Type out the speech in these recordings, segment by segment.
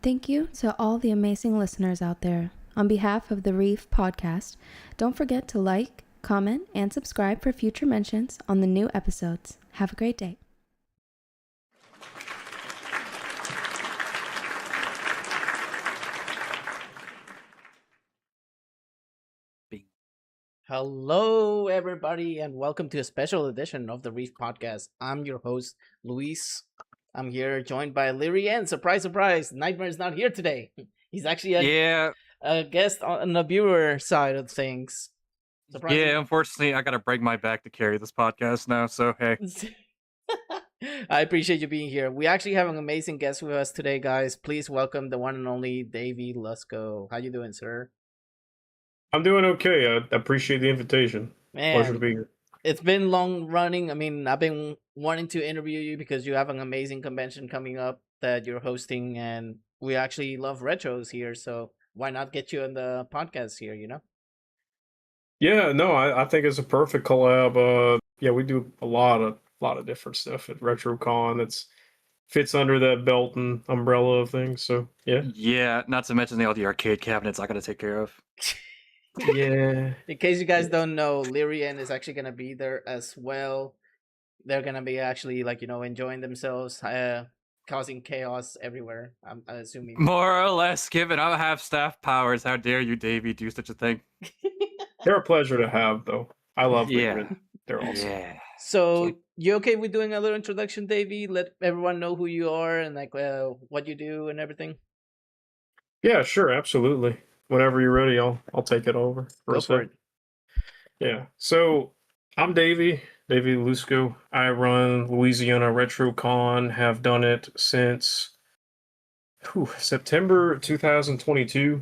Thank you to all the amazing listeners out there. On behalf of the Reef podcast, don't forget to like, comment, and subscribe for future mentions on the new episodes. Have a great day. Hello, everybody, and welcome to a special edition of the Reef podcast. I'm your host, Luis. I'm here joined by Leary, and surprise, surprise, Nightmare is not here today. He's actually a guest on the viewer side of things. Yeah, unfortunately, I gotta break my back to carry this podcast now, so hey. I appreciate you being here. We actually have an amazing guest with us today, guys. Please welcome the one and only Davey Lusko. How you doing, sir? I'm doing okay. I appreciate the invitation. Man, pleasure to be here. It's been long running. I mean, I've been wanting to interview you because you have an amazing convention coming up that you're hosting, and we actually love retros here. So why not get you on the podcast here? You know? Yeah, no, I think it's a perfect collab. Yeah, we do a lot of different stuff at Retrocon. It's fits under that belt and umbrella of things. So yeah. Yeah, not to mention all the arcade cabinets I gotta take care of. Yeah. In case you guys don't know, Lyrian is actually gonna be there as well. They're gonna be actually enjoying themselves, causing chaos everywhere. I'm assuming. More or less, given I have staff powers, how dare you, Davey, do such a thing? They're a pleasure to have, though. I love them. They're awesome. Yeah. So you okay with doing a little introduction, Davey? Let everyone know who you are and what you do and everything. Yeah, sure, absolutely. Whenever you're ready, I'll take it over. Go for it. Yeah. So I'm Davey Lusko. I run Louisiana Retrocon. Have done it since September 2022,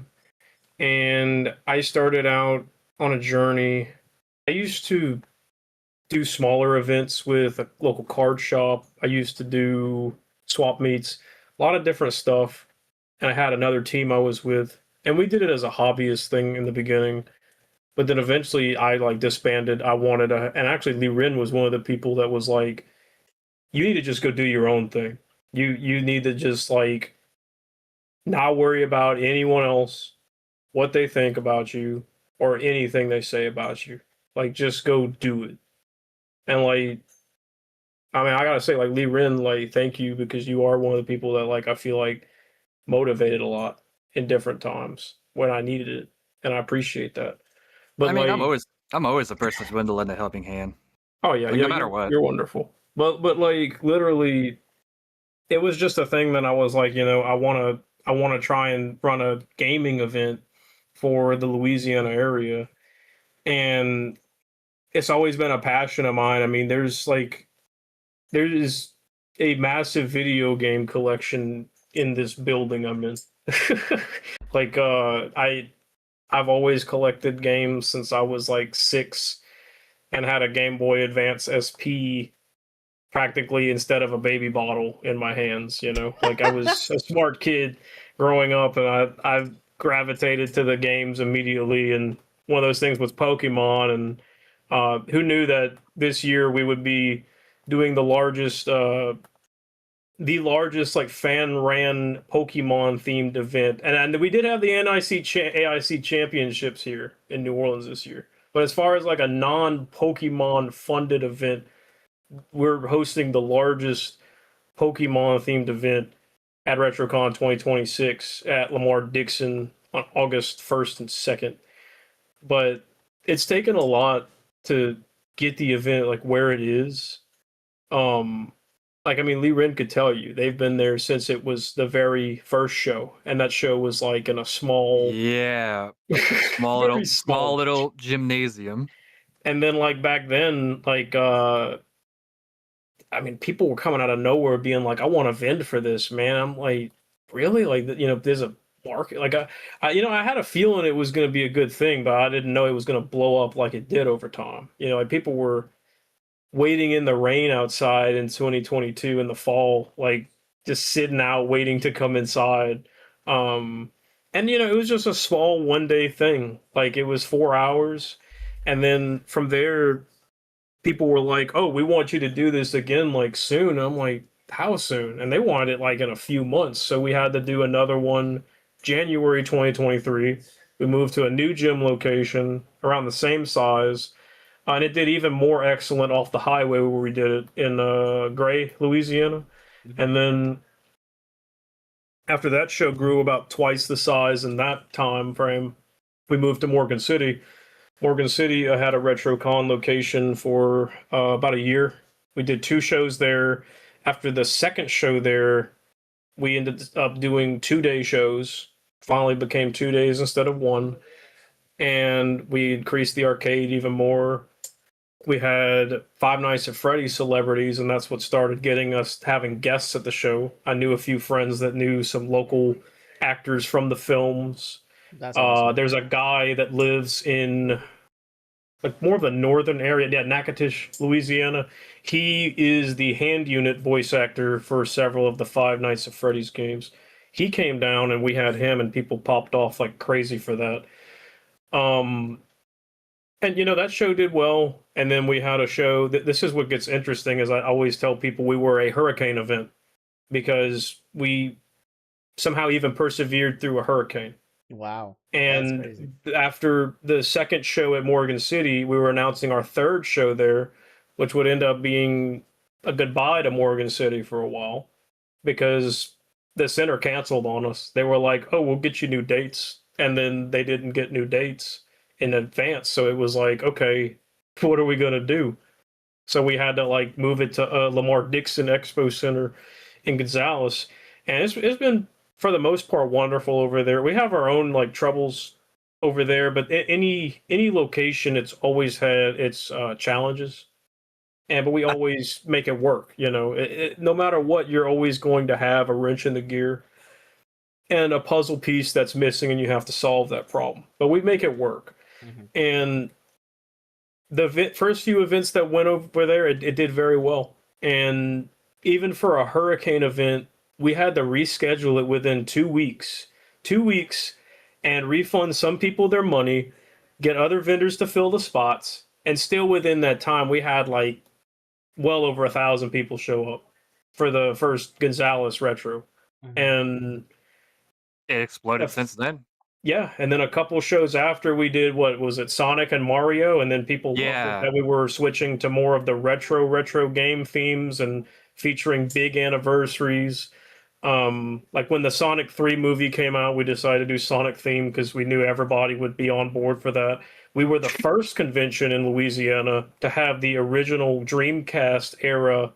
and I started out on a journey. I used to do smaller events with a local card shop. I used to do swap meets, a lot of different stuff, and I had another team I was with. And we did it as a hobbyist thing in the beginning, but then eventually I disbanded. I wanted and actually Lee Rin was one of the people that was like, you need to just go do your own thing. You need to just not worry about anyone else, what they think about you, or anything they say about you. Just go do it. And I gotta say, Lee Rin, thank you, because you are one of the people that I feel motivated a lot in different times when I needed it, and I appreciate that. But I'm always the person that's willing to lend a helping hand. Oh yeah, no matter what. You're wonderful. But literally, it was just a thing that I was I wanna try and run a gaming event for the Louisiana area, and it's always been a passion of mine. I mean, there is a massive video game collection in this building I'm in. I've always collected games since I was 6 and had a Game Boy Advance SP practically instead of a baby bottle in my hands, I was a smart kid growing up, and I gravitated to the games immediately, and one of those things was Pokemon, and who knew that this year we would be doing the largest fan ran Pokemon themed event, and we did have the AIC championships here in New Orleans this year. But as far as a non Pokemon funded event, we're hosting the largest Pokemon themed event at Retrocon 2026 at Lamar Dixon on August 1st and 2nd. But it's taken a lot to get the event where it is. Lee Rin could tell you, they've been there since it was the very first show, and that show was in a small, small little gymnasium. And then back then, people were coming out of nowhere being I want to vend for this, man. I'm really? There's a market. I had a feeling it was going to be a good thing, but I didn't know it was going to blow up like it did over time. People were waiting in the rain outside in 2022 in the fall, just sitting out waiting to come inside. And it was just a small one-day thing. It was 4 hours, and then from there people were like, oh, we want you to do this again soon. And I'm like, how soon? And they wanted it like in a few months. So we had to do another one January 2023. We moved to a new gym location around the same size. And it did even more excellent off the highway where we did it in Gray, Louisiana. Mm-hmm. And then after that show grew about twice the size in that time frame, we moved to Morgan City. Morgan City had a Retrocon location for about a year. We did 2 shows there. After the second show there, we ended up doing 2-day shows. Finally became 2 days instead of 1. And we increased the arcade even more. We had Five Nights at Freddy's celebrities, and that's what started getting us having guests at the show. I knew a few friends that knew some local actors from the films. That's awesome. There's a guy that lives in like more of the northern area, Natchitoches, Louisiana. He is the hand unit voice actor for several of the Five Nights at Freddy's games. He came down and we had him, and people popped off like crazy for that. And that show did well. And then we had a show that this is what gets interesting, is I always tell people we were a hurricane event because we somehow even persevered through a hurricane. Wow. And after the second show at Morgan City, we were announcing our third show there, which would end up being a goodbye to Morgan City for a while because the center canceled on us. They were like, oh, we'll get you new dates. And then they didn't get new dates in advance. So it was like, okay, what are we going to do? So we had to like move it to Lamar Dixon Expo Center in Gonzales. And it's been, for the most part, wonderful over there. We have our own like troubles over there, but any location, it's always had its challenges. But we always make it work. No matter what, you're always going to have a wrench in the gear and a puzzle piece that's missing, and you have to solve that problem. But we make it work. Mm-hmm. And the first few events that went over there, it did very well. And even for a hurricane event, we had to reschedule it within 2 weeks. 2 weeks, and refund some people their money, get other vendors to fill the spots, and still within that time, we had like well over 1,000 people show up for the first Gonzales Retro. Mm-hmm. And it exploded since then. Yeah, and then a couple shows after we did, what was it, Sonic and Mario, and then people loved it that we were switching to more of the retro game themes and featuring big anniversaries. Like when the Sonic 3 movie came out, we decided to do Sonic theme because we knew everybody would be on board for that. We were the first convention in Louisiana to have the original Dreamcast era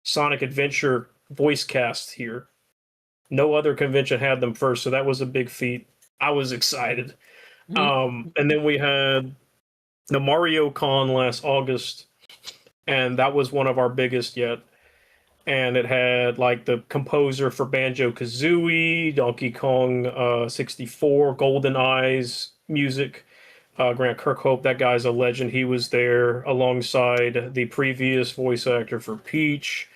Sonic Adventure voice cast here. No other convention had them first, so that was a big feat. I was excited. And then we had the Mario Con last August, and that was one of our biggest yet. And it had like the composer for Banjo-Kazooie, Donkey Kong 64, Golden Eyes music, Grant Kirkhope. That guy's a legend. He was there alongside the previous voice actor for Peach.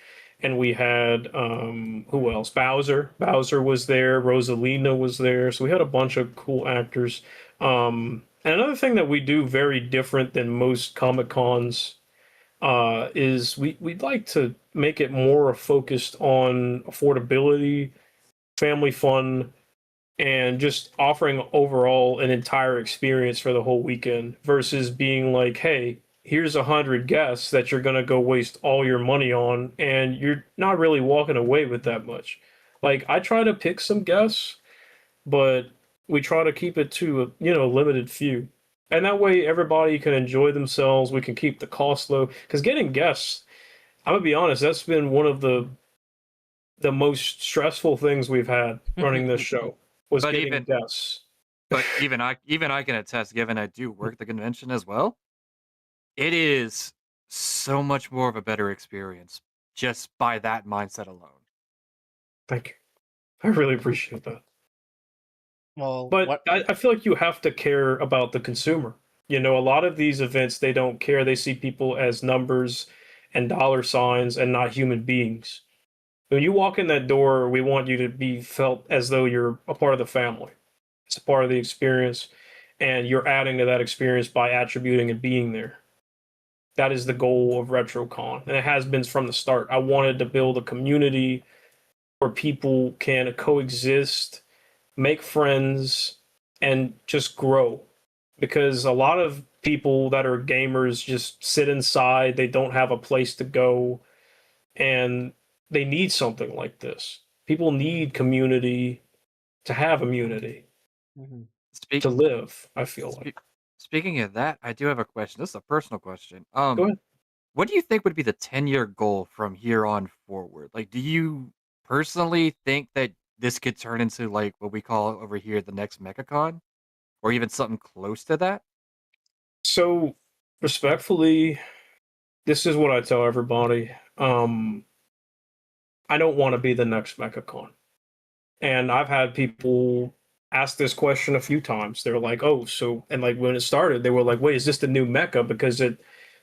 And we had, who else? Bowser. Bowser was there. Rosalina was there. So we had a bunch of cool actors. And another thing that we do very different than most Comic-Cons is we'd like to make it more focused on affordability, family fun, and just offering overall an entire experience for the whole weekend versus being like, hey, here's 100 guests that you're going to go waste all your money on, and you're not really walking away with that much. Like, I try to pick some guests, but we try to keep it to a limited few. And that way everybody can enjoy themselves. We can keep the cost low. Because getting guests, I'm going to be honest, that's been one of the most stressful things we've had running this show, was getting guests. But even I can attest, given I do work the convention as well, it is so much more of a better experience just by that mindset alone. Thank you. I really appreciate that. Well, but I feel like you have to care about the consumer. A lot of these events, they don't care. They see people as numbers and dollar signs and not human beings. When you walk in that door, we want you to be felt as though you're a part of the family. It's a part of the experience, and you're adding to that experience by attributing and being there. That is the goal of Retrocon, and it has been from the start. I wanted to build a community where people can coexist, make friends, and just grow. Because a lot of people that are gamers just sit inside, they don't have a place to go, and they need something like this. People need community to have immunity, Mm-hmm. to live, I feel like. Speaking of that, I do have a question. This is a personal question. Go ahead. What do you think would be the 10-year goal from here on forward? Like, do you personally think that this could turn into like what we call over here the next MechaCon, or even something close to that? So, respectfully, this is what I tell everybody. I don't want to be the next MechaCon. And I've had people ask this question a few times. They're like, "Oh, so," and like when it started, they were like, "Wait, is this the new Mecha?" Because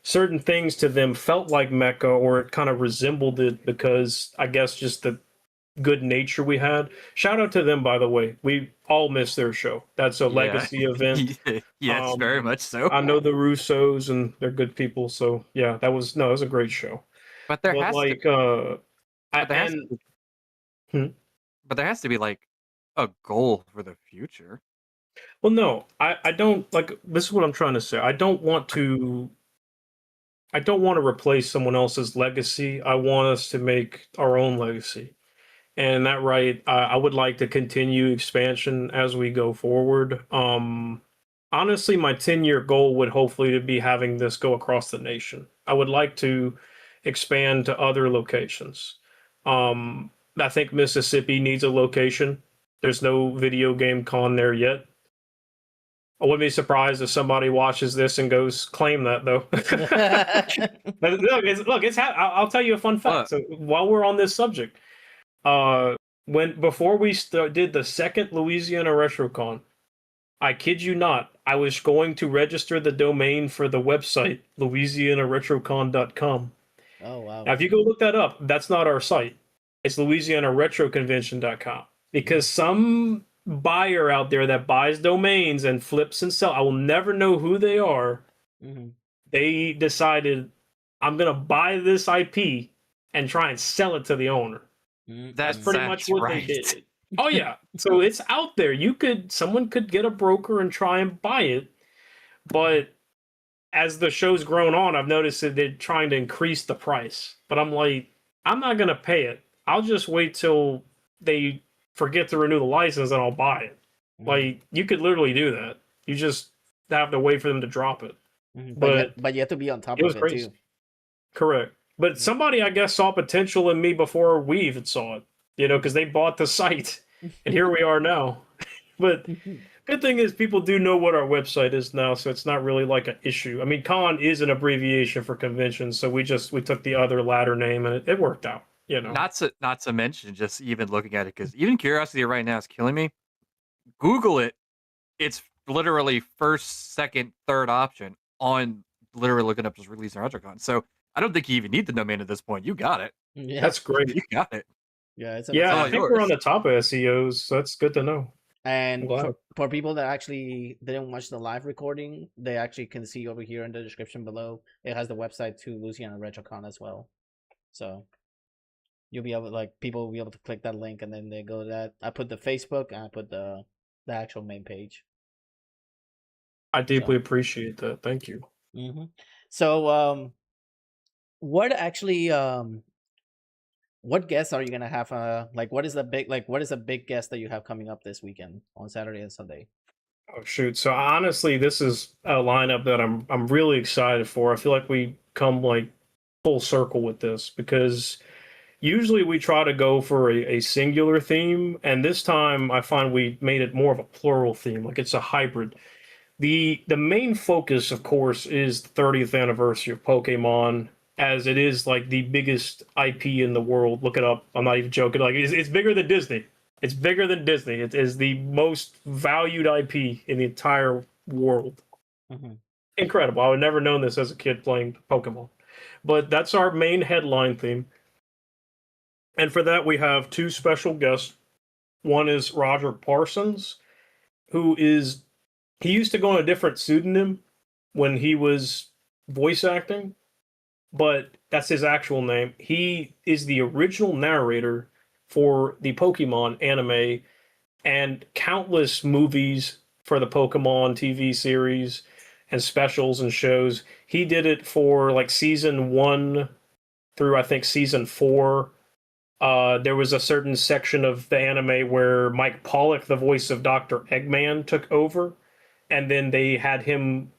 certain things to them felt like Mecha, or it kind of resembled it because I guess just the good nature we had. Shout out to them, by the way. We all miss their show. That's a legacy event. Yes, very much so. I know the Russos, and they're good people. So yeah, that was a great show. But there has but there has to be like a goal for the future. Well, no, I don't like. This is what I'm trying to say. I don't want to replace someone else's legacy. I want us to make our own legacy. And that right, I would like to continue expansion as we go forward. Honestly, my 10-year goal would hopefully to be having this go across the nation. I would like to expand to other locations. I think Mississippi needs a location. There's no video game con there yet. I wouldn't be surprised if somebody watches this and goes claim that though. But I'll tell you a fun fact. So while we're on this subject, before we did the second Louisiana Retrocon, I kid you not, I was going to register the domain for the website louisianaretrocon.com. Oh wow! Now, if you go look that up, that's not our site. It's louisianaretroconvention.com, because some buyer out there that buys domains and flips and sells, I will never know who they are. Mm-hmm. They decided, I'm gonna buy this IP and try and sell it to the owner. That's pretty much what they did. Oh yeah, so it's out there. Someone could get a broker and try and buy it, but as the show's grown on, I've noticed that they're trying to increase the price. But I'm like, I'm not gonna pay it. I'll just wait till they forget to renew the license and I'll buy it. Mm-hmm. Like, you could literally do that. You just have to wait for them to drop it. Mm-hmm. But you have to be on top of it too. Correct. But somebody, I guess, saw potential in me before we even saw it. Because they bought the site, and here we are now. But good thing is people do know what our website is now, so it's not really like an issue. I mean, con is an abbreviation for convention, so we took the other latter name, and it worked out. Not to mention, just even looking at it, because even curiosity right now is killing me. Google it. It's literally first, second, third option on literally looking up just releasing Retrocon. So I don't think you even need the domain at this point. You got it. Yeah, that's great. You got it. Yeah, I think we're on the top of SEOs, so that's good to know. And for people that actually didn't watch the live recording, they actually can see over here in the description below. It has the website to Louisiana Retrocon as well. So you'll be able, people will be able to click that link, and then they go to that. I put the Facebook, and I put the actual main page. I deeply appreciate that. Thank you. Mm-hmm. So, what actually, what guests are you gonna have? What is the big guest that you have coming up this weekend on Saturday and Sunday? Oh shoot! So honestly, this is a lineup that I'm really excited for. I feel like we come full circle with this, because usually we try to go for a singular theme, and this time I find we made it more of a plural theme. Like, it's a hybrid. The main focus, of course, is the 30th anniversary of Pokemon, as it is the biggest IP in the world. Look it up. I'm not even joking. It's bigger than Disney. It's bigger than Disney. It is the most valued IP in the entire world. Mm-hmm. Incredible. I would never known this as a kid playing Pokemon. But that's our main headline theme. And for that, we have two special guests. One is Roger Parsons, he used to go on a different pseudonym when he was voice acting. but that's his actual name. He is the original narrator for the Pokemon anime and countless movies for the Pokemon TV series and specials and shows. He did it for like season 1 through I think season 4. There was a certain section of the anime where Mike Pollock, the voice of Dr. Eggman, took over, and then they had him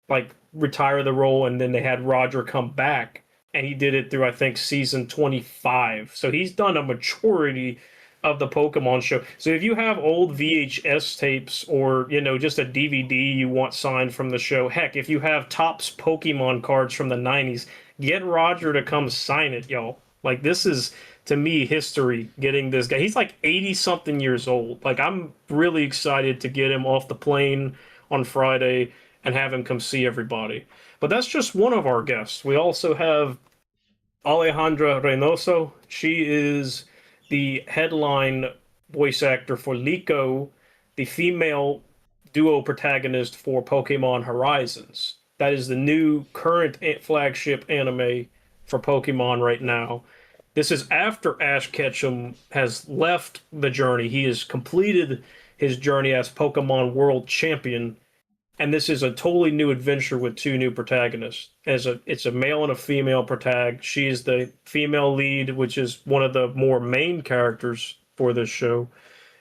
like retire the role, and then they had Roger come back, and he did it through I think season 25. So he's done a majority of the Pokemon show. So if you have old VHS tapes or just a DVD you want signed from the show, heck, if you have Topps Pokemon cards from the 90s, get Roger to come sign it, y'all. Like, this is, to me, history, getting this guy. He's like 80 something years old. Like, I'm really excited to get him off the plane on Friday and have him come see everybody. But that's just one of our guests. We also have Alejandra Reynoso. She is the headline voice actor for Liko, the female duo protagonist for Pokemon Horizons. That is the new current flagship anime for Pokemon right now. This is after Ash Ketchum has left the journey. He has completed his journey as Pokemon World Champion, and this is a totally new adventure with two new protagonists. It's a male and a female protag. She is the female lead, which is one of the more main characters for this show,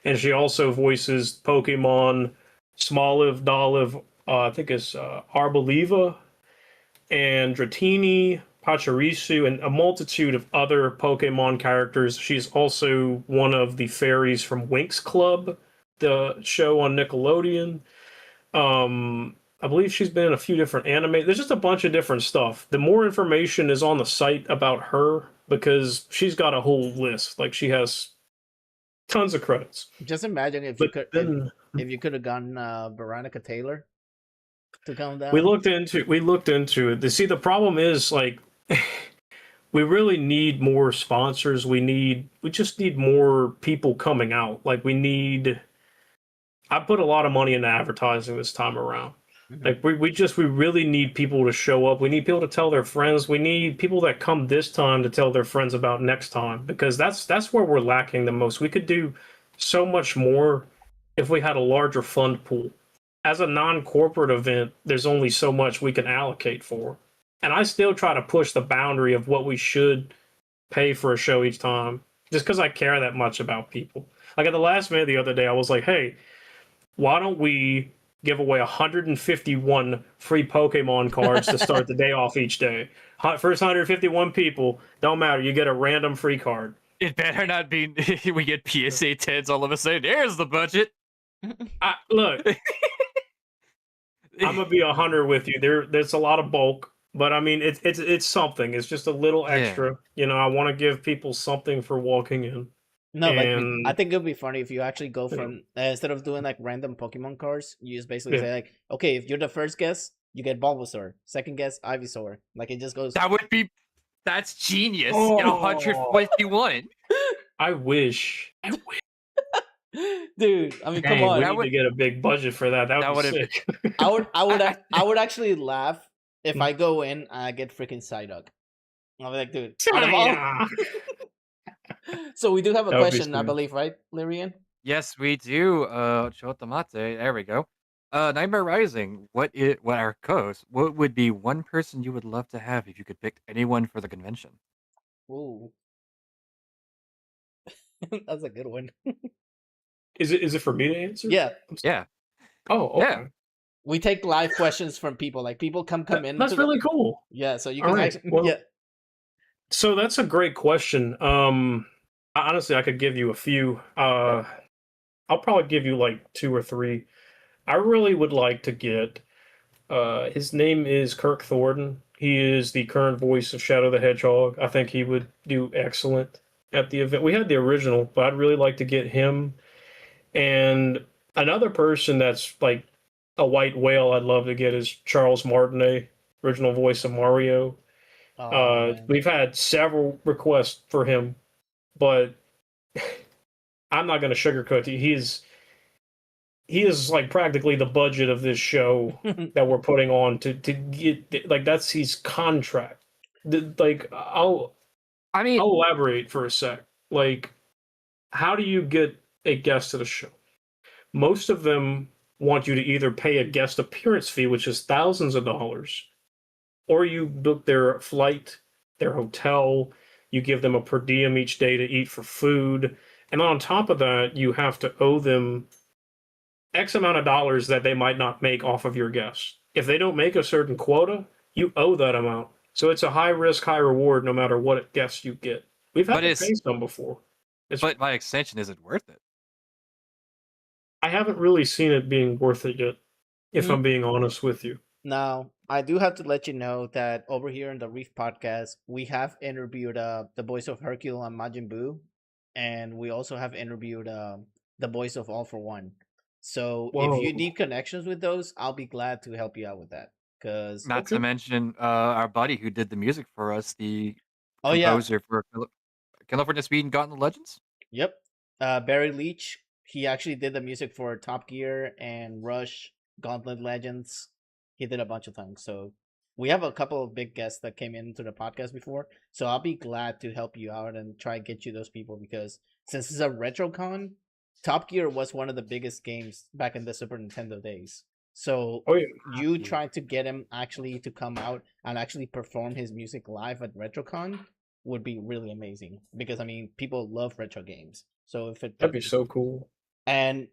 and she also voices Pokemon Smoliv, Dolive, I think it's Arboliva, and Dratini, Pachirisu, and a multitude of other Pokemon characters. She's also one of the fairies from Winx Club, the show on Nickelodeon. I believe she's been in a few different anime. There's just a bunch of different stuff. The more information is on the site about her because she's got a whole list. Like, she has tons of credits. Just imagine if you could have gotten Veronica Taylor to come down. We looked into it. See, the problem is, like, we really need more sponsors. We just need more people coming out. Like, I put a lot of money into advertising this time around. Mm-hmm. Like, we really need people to show up. We need people to tell their friends. We need people that come this time to tell their friends about next time, because that's where we're lacking the most. We could do so much more if we had a larger fund pool. As a non-corporate event, there's only so much we can allocate for. And I still try to push the boundary of what we should pay for a show each time, just because I care that much about people. Like, at the last minute the other day, I was like, hey, why don't we give away 151 free Pokemon cards to start the day off each day? First 151 people, don't matter, you get a random free card. It better not be we get PSA 10s all of a sudden. There's the budget. Look, I'm gonna be 100 with you. There's a lot of bulk, but I mean, it's something. It's just a little extra. Yeah. I want to give people something for walking in. No, like, I think it would be funny if you actually go from instead of doing like random Pokemon cards, you just basically say like, okay, if you're the first guest, you get Bulbasaur. Second guest, Ivysaur. Like, it just goes. That's genius. Oh. Get 151. I wish. Dude, I mean, come on. We need to get a big budget for that. That would be sick. I would actually laugh if I go in and I get freaking Psyduck. I'll be like, dude. So we do have a question, I believe, right, Lyrian? Yes, we do. Chotamate. There we go. Nightmare Rising. What our co-host? What would be one person you would love to have if you could pick anyone for the convention? Ooh, that's a good one. Is it for me to answer? Yeah. Yeah. Oh, okay. Yeah. We take live questions from people. Like, people come in. That's really cool. Yeah, so you can actually. Well, yeah. So that's a great question. Honestly, I could give you a few. I'll probably give you like 2 or 3. I really would like to get. His name is Kirk Thornton. He is the current voice of Shadow the Hedgehog. I think he would do excellent at the event. We had the original, but I'd really like to get him. And another person that's like a white whale I'd love to get is Charles Martinet, original voice of Mario. We've had several requests for him, but I'm not going to sugarcoat it. He is like practically the budget of this show that we're putting on to get, like, that's his contract. Like, I'll I mean, elaborate for a sec. Like, how do you get a guest to the show? Most of them want you to either pay a guest appearance fee, which is thousands of dollars, or you book their flight, their hotel, you give them a per diem each day to eat for food, and on top of that, you have to owe them X amount of dollars that they might not make off of your guests. If they don't make a certain quota, you owe that amount. So it's a high risk, high reward no matter what guests you get. We've had but to it's pay some before. but by extension, is it worth it? I haven't really seen it being worth it yet, if I'm being honest with you. Now, I do have to let you know that over here in the Reef podcast, we have interviewed the voice of Hercule and Majin Buu, and we also have interviewed the voice of All for One. So if you Whoa. need connections with those, I'll be glad to help you out with that. Cause Not to mention our buddy who did the music for us, the oh yeah, composer for California Speed and Gauntlet Legends. yep, Barry Leach. He actually did the music for Top Gear and Rush, Gauntlet Legends. He did a bunch of things. So we have a couple of big guests that came into the podcast before. So I'll be glad to help you out and try and get you those people because since it's a Retrocon, Top Gear was one of the biggest games back in the Super Nintendo days. So Oh, yeah. you trying to get him actually to come out and actually perform his music live at Retrocon would be really amazing because I mean people love retro games. So if it That'd be so cool. and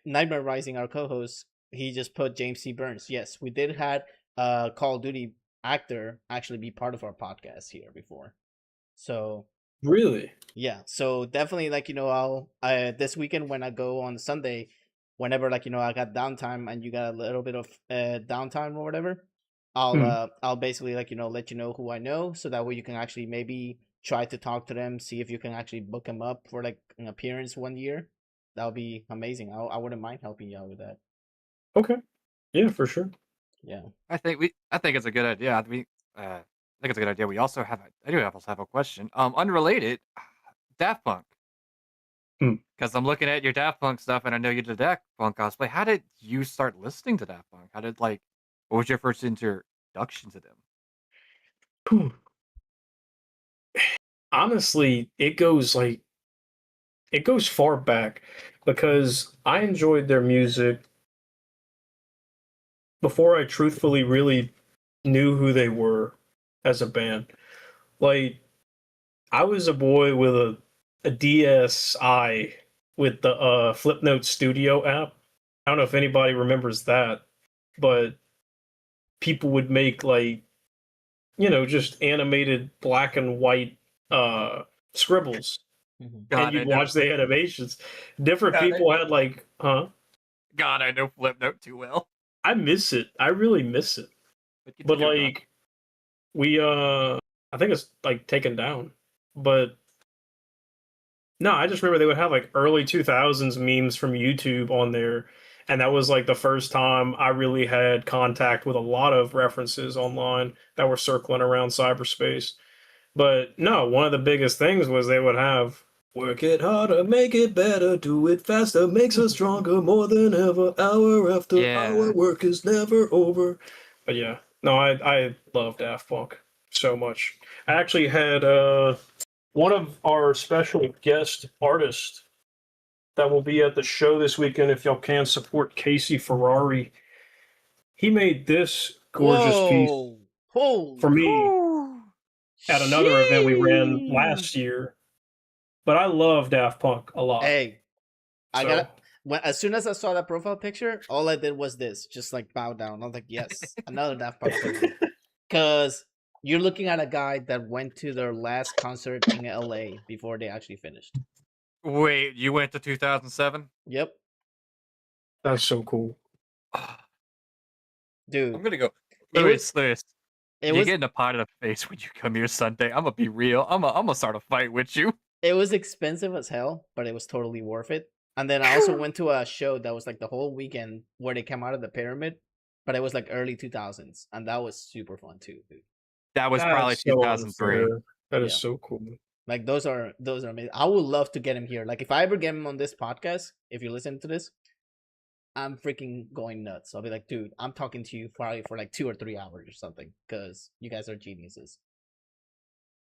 Nightmare Rising, our co-host, he just put James C. Burns. Yes, we did had a Call of Duty actor actually be part of our podcast here before. So Really? yeah, so definitely like I'll this weekend when I go on Sunday, whenever like I got downtime and you got a little bit of downtime or whatever, I'll basically like let you know who I know so that way you can actually maybe try to talk to them, see if you can actually book them up for like an appearance one year. That would be amazing. I wouldn't mind helping you out with that. Okay. Yeah, for sure. Yeah. I think it's a good idea. I think it's a good idea. We also have also have a question. Unrelated, Daft Punk. Hmm. Because I'm looking at your Daft Punk stuff, and I know you did Daft Punk cosplay. How did you start listening to Daft Punk? What was your first introduction to them? Phew. Honestly, it goes far back because I enjoyed their music before I truthfully really knew who they were as a band. Like, I was a boy with a DSi with the Flipnote Studio app. I don't know if anybody remembers that, but people would make like just animated black and white scribbles, and God, I you'd know. watch the animations. Different God, people had like, huh? God, I know Flipnote too well. I miss it. I really miss it. But Continue, Don. like we I think it's like taken down. But no, I just remember they would have like early 2000s memes from YouTube on there, and that was like the first time I really had contact with a lot of references online that were circling around cyberspace. But no, one of the biggest things was they would have work it harder, make it better, do it faster, makes us stronger more than ever. Hour after hour, work is never over. But yeah, no, I love Daft Punk so much. I actually had one of our special guest artists that will be at the show this weekend. If y'all can support Casey Ferrari, he made this gorgeous piece Whoa! Holy! for me at another event we ran Sheesh. last year. But I love Daft Punk a lot. Hey, I So got when as soon as I saw that profile picture, all I did was this, just like bow down. I was like, yes, another Daft Punk photo. Because you're looking at a guy that went to their last concert in LA before they actually finished. Wait, you went to 2007? Yep, that's so cool. I'm dude. gonna go. It Lewis, was it you was getting a pot in the face when you come here Sunday. I'm gonna be real. I'm gonna start a fight with you. it was expensive as hell, but it was totally worth it. And then I also went to a show that was like the whole weekend where they came out of the pyramid, but it was like early 2000s, and that was super fun too, dude. That was probably That's so 2003. unfair. That is Yeah. so cool. Like those are amazing. I would love to get him here. Like if I ever get him on this podcast, if you listen to this, I'm freaking going nuts. I'll be like, dude, I'm talking to you probably for like 2 or 3 hours or something because you guys are geniuses.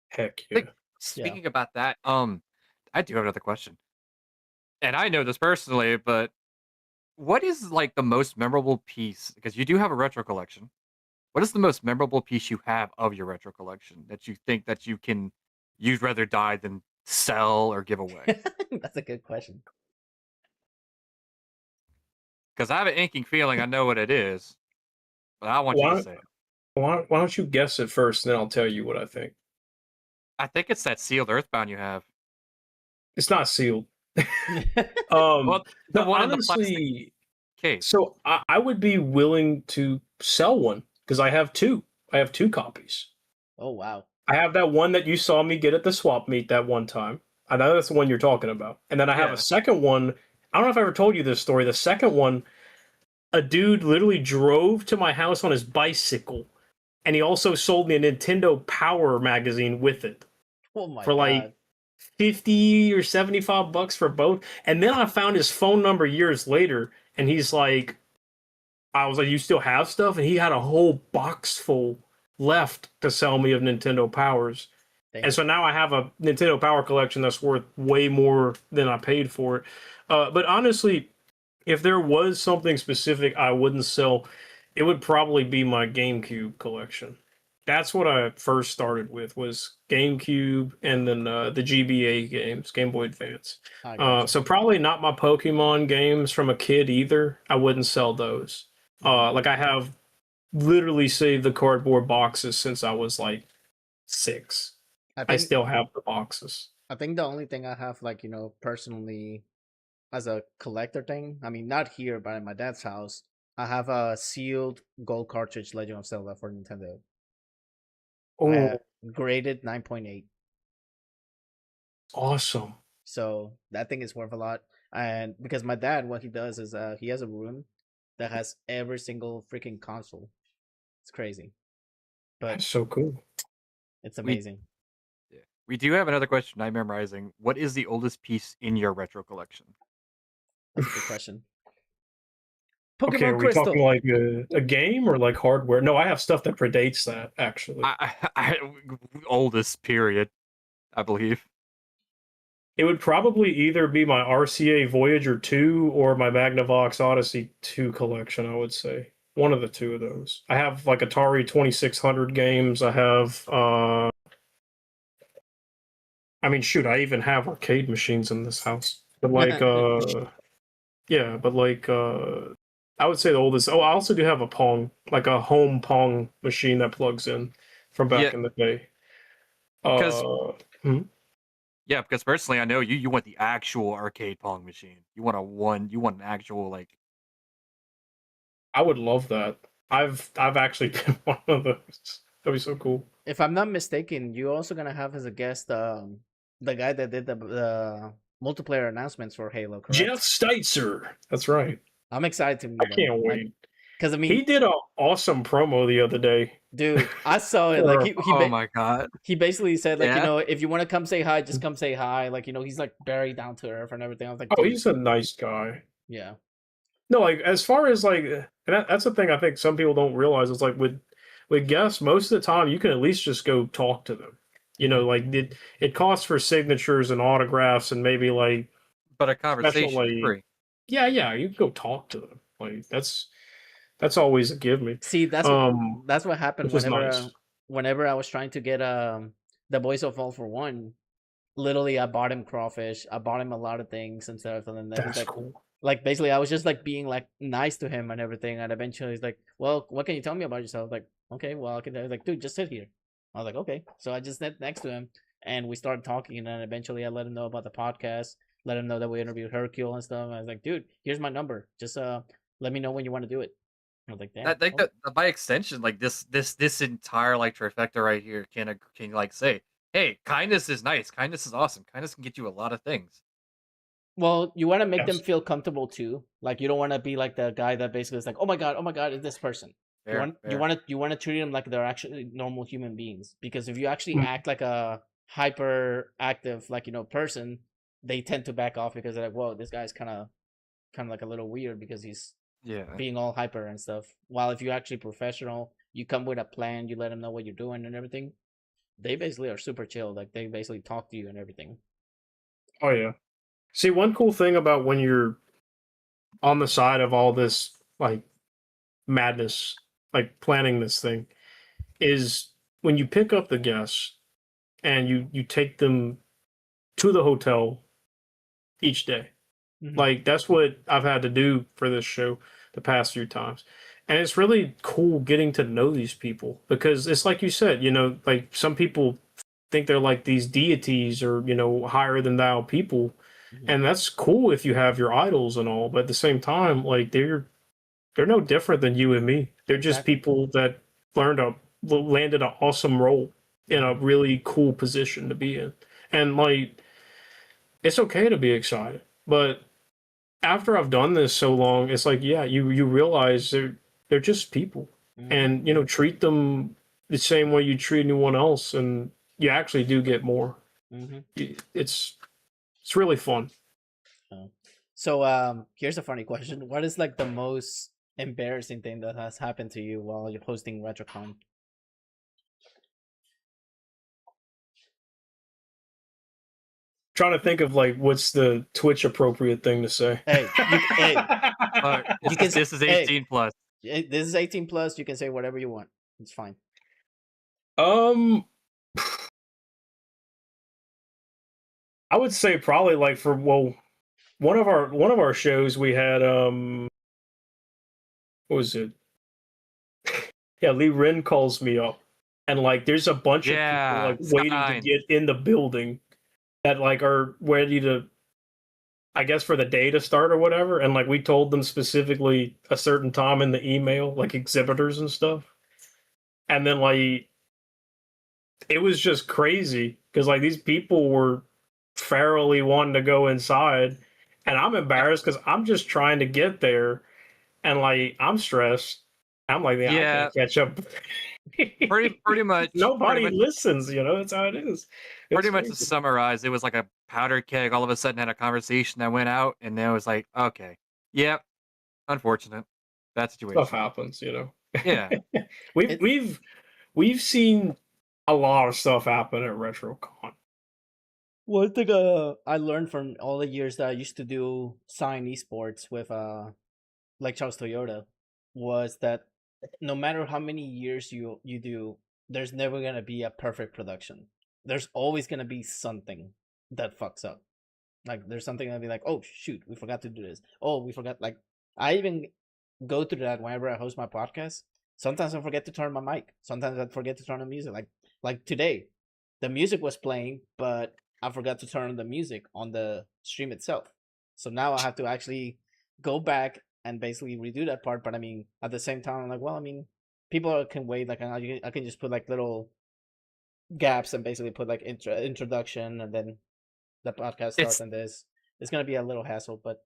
Heck I think yeah. speaking about that, I do have another question, and I know this personally, but what is like the most memorable piece? Because you do have a retro collection. What is the most memorable piece you have of your retro collection that you think that you'd rather die than sell or give away? That's a good question. Because I have an inking feeling I know what it is, but I want you to Why, say it. why don't you guess it first, and then I'll tell you what I think. I think it's that sealed Earthbound you have. It's not sealed. Well, the No, one in the plastic honestly, case. so I would be willing to sell one because I have two. I have two copies. Oh wow. I have that one that you saw me get at the swap meet that one time. I know that's the one you're talking about. And then I have a Yeah. second one. I don't know if I ever told you this story. The second one, a dude literally drove to my house on his bicycle, and he also sold me a Nintendo Power magazine with it Oh my for like god. 50 or 75 bucks for both. And then I found his phone number years later, and he's like, I was like, you still have stuff? And he had a whole box full left to sell me of Nintendo Powers. Damn. And so now I have a Nintendo Power collection that's worth way more than I paid for it. But honestly, if there was something specific I wouldn't sell, it would probably be my GameCube collection. That's what I first started with, was GameCube and then the GBA games, Game Boy Advance. I gotcha. So probably not my Pokemon games from a kid either. I wouldn't sell those. Like I have literally saved the cardboard boxes since I was like 6. I I think still have the boxes. I think the only thing I have, like, personally as a collector thing, I mean, not here, but at my dad's house, I have a sealed gold cartridge Legend of Zelda for Nintendo. Oh, Graded 9.8. awesome. So that thing is worth a lot. And because my dad, what he does is he has a room that has every single freaking console. It's crazy. But That's so cool. it's amazing. Yeah. We do have another question I'm memorizing. What is the oldest piece in your retro collection? That's a good question. Okay, are Pokemon we Crystal. talking like a game or like hardware? No, I have stuff that predates that, actually. Oldest period, I believe. It would probably either be my RCA Voyager 2 or my Magnavox Odyssey 2 collection, I would say. One of the two of those. I have like Atari 2600 games. I have, I mean, shoot, I even have arcade machines in this house. But like, yeah, but like, I would say the oldest. Oh, I also do have a Pong, like a home Pong machine that plugs in from back in the day. Because hmm? Yeah, because personally, I know you want the actual arcade Pong machine. You want an actual like. I would love that. I've actually been one of those. That'd be so cool. If I'm not mistaken, you're also gonna have as a guest the guy that did the multiplayer announcements for Halo, correct? Jeff Steitzer. That's right. I'm excited to meet I him. can't wait. Because I mean, He did an awesome promo the other day. dude, I saw it. Like oh my god, he basically said, like, Yeah. if you want to come say hi, just come say hi. Like, he's like very down to earth and everything. I was like, Oh, dude, he's a nice guy. yeah. No, like as far as like, and that's the thing I think some people don't realize. It's like with guests, most of the time you can at least just go talk to them. Like it costs for signatures and autographs and maybe like, but a conversation special, is like, free. yeah, you can go talk to them. Like that's always a give me. See, that's what happened which is whenever nice. whenever I was trying to get the Voice of All for One. Literally, I bought him crawfish. I bought him a lot of things and stuff, and then he's That's like, cool. like basically, I was just like being like nice to him and everything, and eventually he's like, "Well, what can you tell me about yourself?" Like, okay, well, I can. He's like, "Dude, just sit here." I was like, "Okay," so I just sat next to him, and we started talking, and then eventually I let him know about the podcast, let him know that we interviewed Hercule and stuff. And I was like, "Dude, here's my number. Just let me know when you want to do it." I was like, "Damn." I think that by extension, like this entire like trifecta right here can like say, hey, kindness is nice, kindness is awesome, kindness can get you a lot of things. Well, you want to make them Yes. feel comfortable too. Like you don't want to be like the guy that basically is like, oh my god, it's this person. Fair. You want to treat them like they're actually normal human beings. Because if you actually Mm. act like a hyperactive, like person, they tend to back off because they're like, whoa, this guy's kind of like a little weird because he's Yeah. being all hyper and stuff. While if you're actually professional, you come with a plan, you let them know what you're doing and everything. they basically are super chill. Like they basically talk to you and everything. Oh yeah. See, one cool thing about when you're on the side of all this like madness, like planning this thing, is when you pick up the guests and you take them to the hotel each day. Mhm. Like that's what I've had to do for this show the past few times. And it's really cool getting to know these people because it's like you said, you know, like some people think they're like these deities or, you know, higher than thou people. Mhm. And that's cool if you have your idols and all, but at the same time, like they're no different than you and me. They're just Exactly. people that landed an awesome role in a really cool position to be in. And like it's okay to be excited, but after I've done this so long, it's like, yeah, you realize they're just people, Mhm. and you know, treat them the same way you treat anyone else, and you actually do get more. Mhm. It's really fun. Oh. So here's a funny question. What is like the most embarrassing thing that has happened to you while you're hosting Retrocon? Trying to think of like what's the Twitch appropriate thing to say. Hey, you can This is hey, 18 plus. this is 18 plus. You can say whatever you want. It's fine. um, I would say probably like for one of our shows we had what was it? Yeah, Lee Rin calls me up, and like there's a bunch of people Yeah, like waiting to Stein. get in the building that like are ready to, I guess, for the day to start or whatever. And like we told them specifically a certain time in the email, like exhibitors and stuff. And then like it was just crazy because like these people were ferally wanting to go inside, and I'm embarrassed because I'm just trying to get there, and like I'm stressed. I'm like, yeah, I Yeah, can't catch up. pretty much. Nobody listens, you know. That's how it is. It's Pretty much to crazy. summarize, it was like a powder keg. All of a sudden, had a conversation that went out, and then it was like, okay, yep, unfortunate, that Stuff situation. happens, you know. Yeah, we've It, we've we've seen a lot of stuff happen at Retrocon. one thing I learned from all the years that I used to do sign esports with like Charles Toyota was that no matter how many years you do, there's never gonna be a perfect production. There's always gonna be something that fucks up. Like there's something that'll be like, oh shoot, we forgot to do this. Oh, we forgot. Like I even go through that whenever I host my podcast. Sometimes I forget to turn my mic. Sometimes I forget to turn on music. Like today, the music was playing, but I forgot to turn on the music on the stream itself. So now I have to actually go back and basically redo that part. But I mean, at the same time, I'm like, well, I mean, people can wait. Like I can just put like little gaps and basically put like introduction and then the podcast starts it's and this. It's gonna be a little hassle, but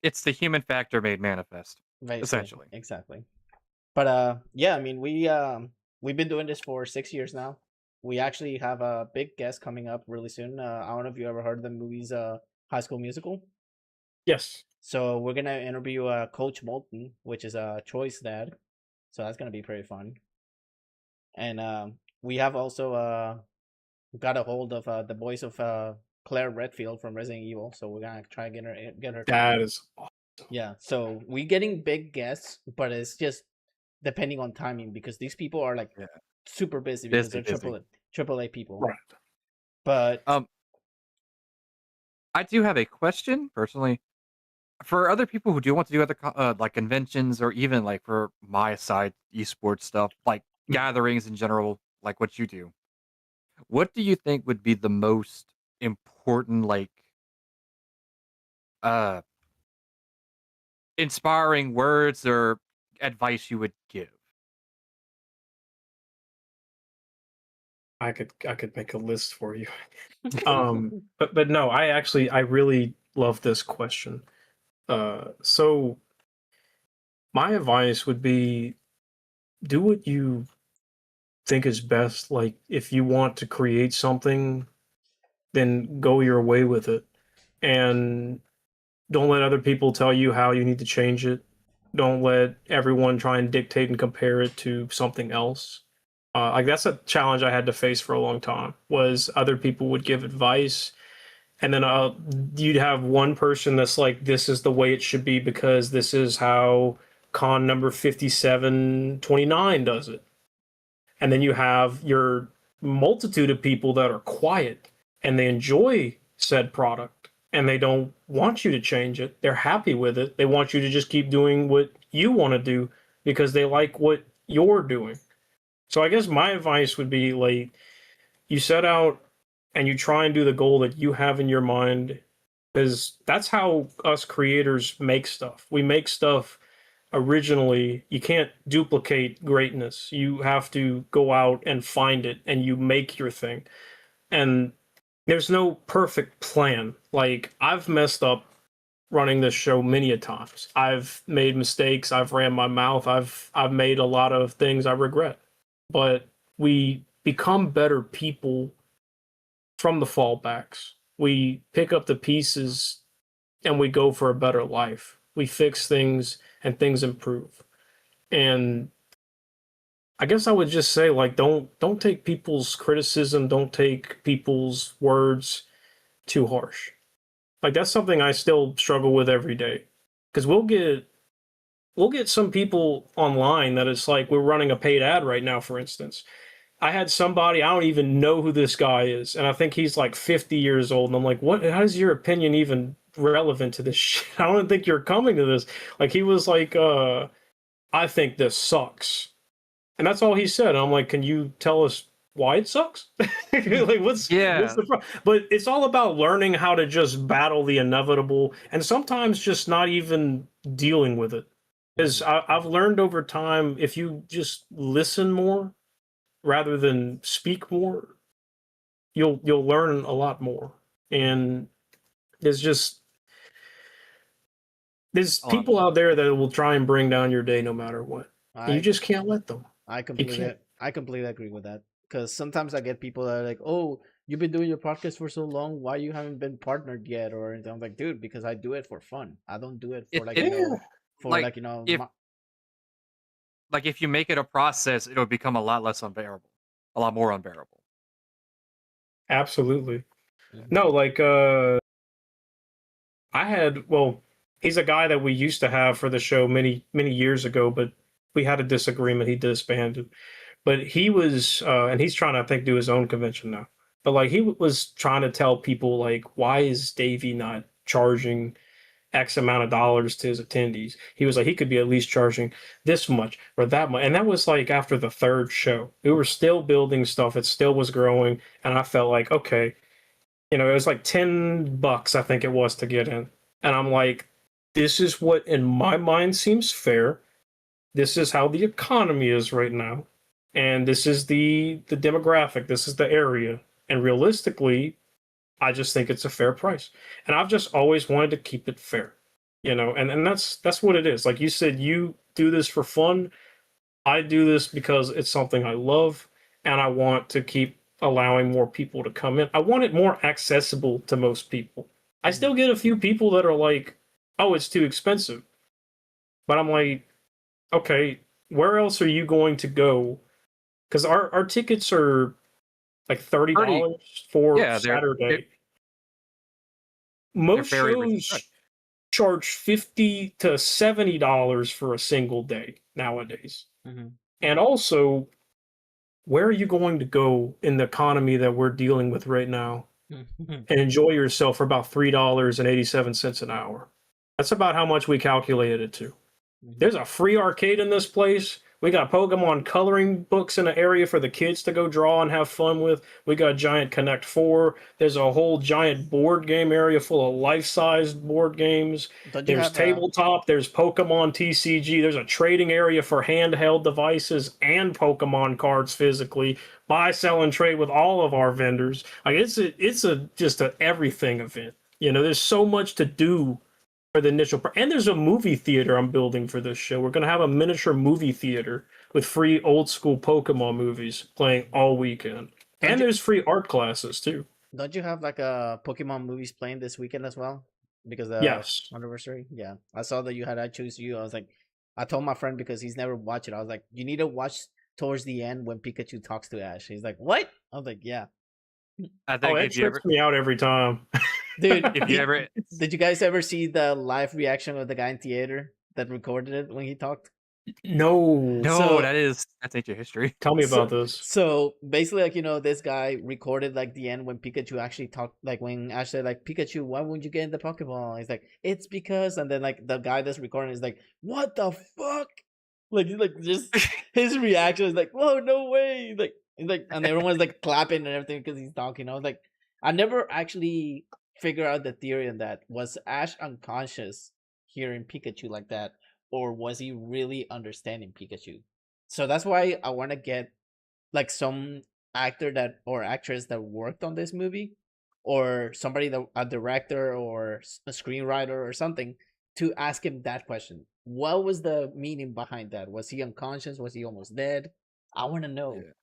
it's the human factor made manifest, basically, essentially. exactly. But yeah, I mean we've been doing this for 6 years now. We actually have a big guest coming up really soon. I don't know if you ever heard of the movies High School Musical. Yes. So we're gonna interview Coach Moulton, which is Troy's dad. So that's gonna be pretty fun. And we have also got a hold of the voice of Claire Redfield from Resident Evil. So we're gonna try and get her to come That on. is Yeah, so we getting big guests, but it's just depending on timing because these people are like Yeah, super busy because busy, they're busy. triple A people. right. But I do have a question personally for other people who do want to do other like conventions or even like for my side esports stuff, like gatherings in general, like what you do. What do you think would be the most important, like, uh, inspiring words or advice you would give? I could make a list for you. But no, I really love this question. So my advice would be do what you think is best. Like if you want to create something, then go your way with it. And don't let other people tell you how you need to change it. Don't let everyone try and dictate and compare it to something else. Like that's a challenge I had to face for a long time. Was other people would give advice, and then you'd have one person that's like, "This is the way it should be because this is how con number 5729 does it," and then you have your multitude of people that are quiet and they enjoy said product and they don't want you to change it. They're happy with it. They want you to just keep doing what you want to do because they like what you're doing. So I guess my advice would be like, you set out and you try and do the goal that you have in your mind, because that's how us creators make stuff. We make stuff originally. You can't duplicate greatness. You have to go out and find it and you make your thing. And there's no perfect plan. Like, I've messed up running this show many a times. I've made mistakes. I've ran my mouth. I've made a lot of things I regret. But we become better people from the fallbacks. We pick up the pieces and we go for a better life. We fix things and things improve. And I guess I would just say, like, don't take people's criticism, don't take people's words too harsh. Like, that's something I still struggle with every day. Because we'll get some people online that it's like, we're running a paid ad right now, for instance. I had somebody, I don't even know who this guy is, and I think he's like 50 years old, and I'm like, what? How is your opinion even relevant to this shit? I don't think you're coming to this. Like, he was like, I think this sucks. And that's all he said. And I'm like, can you tell us why it sucks? Like, what's the problem? But it's all about learning how to just battle the inevitable, and sometimes just not even dealing with it. Because I've learned over time, if you just listen more rather than speak more, you'll learn a lot more. And there's people out there that will try and bring down your day no matter what. And you just can't let them. I completely agree with that. Because sometimes I get people that are like, "Oh, you've been doing your podcast for so long. Why you haven't been partnered yet?" Or anything. I'm like, "Dude, because I do it for fun. I don't do it for like if you make it a process, it'll become a lot less unbearable, a lot more unbearable. Absolutely. No, like he's a guy that we used to have for the show many years ago, but we had a disagreement. He disbanded. But he was, and he's trying to, I think, do his own convention now. But like, he was trying to tell people, like, why is Davey not charging X amount of dollars to his attendees? He was like, he could be at least charging this much or that much. And that was like after the third show. We were still building stuff. It still was growing. And I felt like, okay, it was like $10, I think it was, to get in. And I'm like, this is what in my mind seems fair. This is how the economy is right now. And this is the demographic. This is the area. And realistically, I just think it's a fair price. And I've just always wanted to keep it fair, and that's what it is. Like you said, you do this for fun. I do this because it's something I love, and I want to keep allowing more people to come in. I want it more accessible to most people. I still get a few people that are like, oh, it's too expensive. But I'm like, okay, where else are you going to go? Because our tickets are like $30 for Saturday. Most shows charge $50 to $70 for a single day nowadays. Mm-hmm. And also, where are you going to go in the economy that we're dealing with right now and enjoy yourself for about $3.87 an hour? That's about how much we calculated it to. Mm-hmm. There's a free arcade in this place. We got Pokemon coloring books in an area for the kids to go draw and have fun with. We got Giant Connect 4. There's a whole giant board game area full of life-sized board games. There's tabletop. There's Pokemon TCG. There's a trading area for handheld devices and Pokemon cards physically. Buy, sell, and trade with all of our vendors. Like, it's just an everything event. There's so much to do. The initial and there's a movie theater I'm building for this show. We're going to have a miniature movie theater with free old school Pokemon movies playing all weekend. And there's free art classes too. Don't you have like a Pokemon movies playing this weekend as well? Because the anniversary? Yeah. I saw that you had I Choose You. I was like, I told my friend because he's never watched it. I was like, you need to watch towards the end when Pikachu talks to Ash. He's like, "What?" I was like, "Yeah, I think it if you trips ever, me out every time. dude." if you ever, Did you guys ever see the live reaction of the guy in theater that recorded it when he talked? No. no, So- that's ancient history. Tell me about So- this. So basically, like, this guy recorded like the end when Pikachu actually talked, like when Ash said like, "Pikachu, why won't you get in the Pokeball?" He's like, "It's because," and then like the guy that's recording is like, "What the fuck?" Like just his reaction is like, "Whoa, no way!" Like and everyone's like clapping and everything because he's talking. I was like, I never actually figured out the theory on that. Was Ash unconscious hearing Pikachu like that, or was he really understanding Pikachu? So that's why I want to get like some actor that or actress that worked on this movie, or somebody that a director or a screenwriter or something, to ask him that question. What was the meaning behind that? Was he unconscious? Was he almost dead? I want to know. Yeah.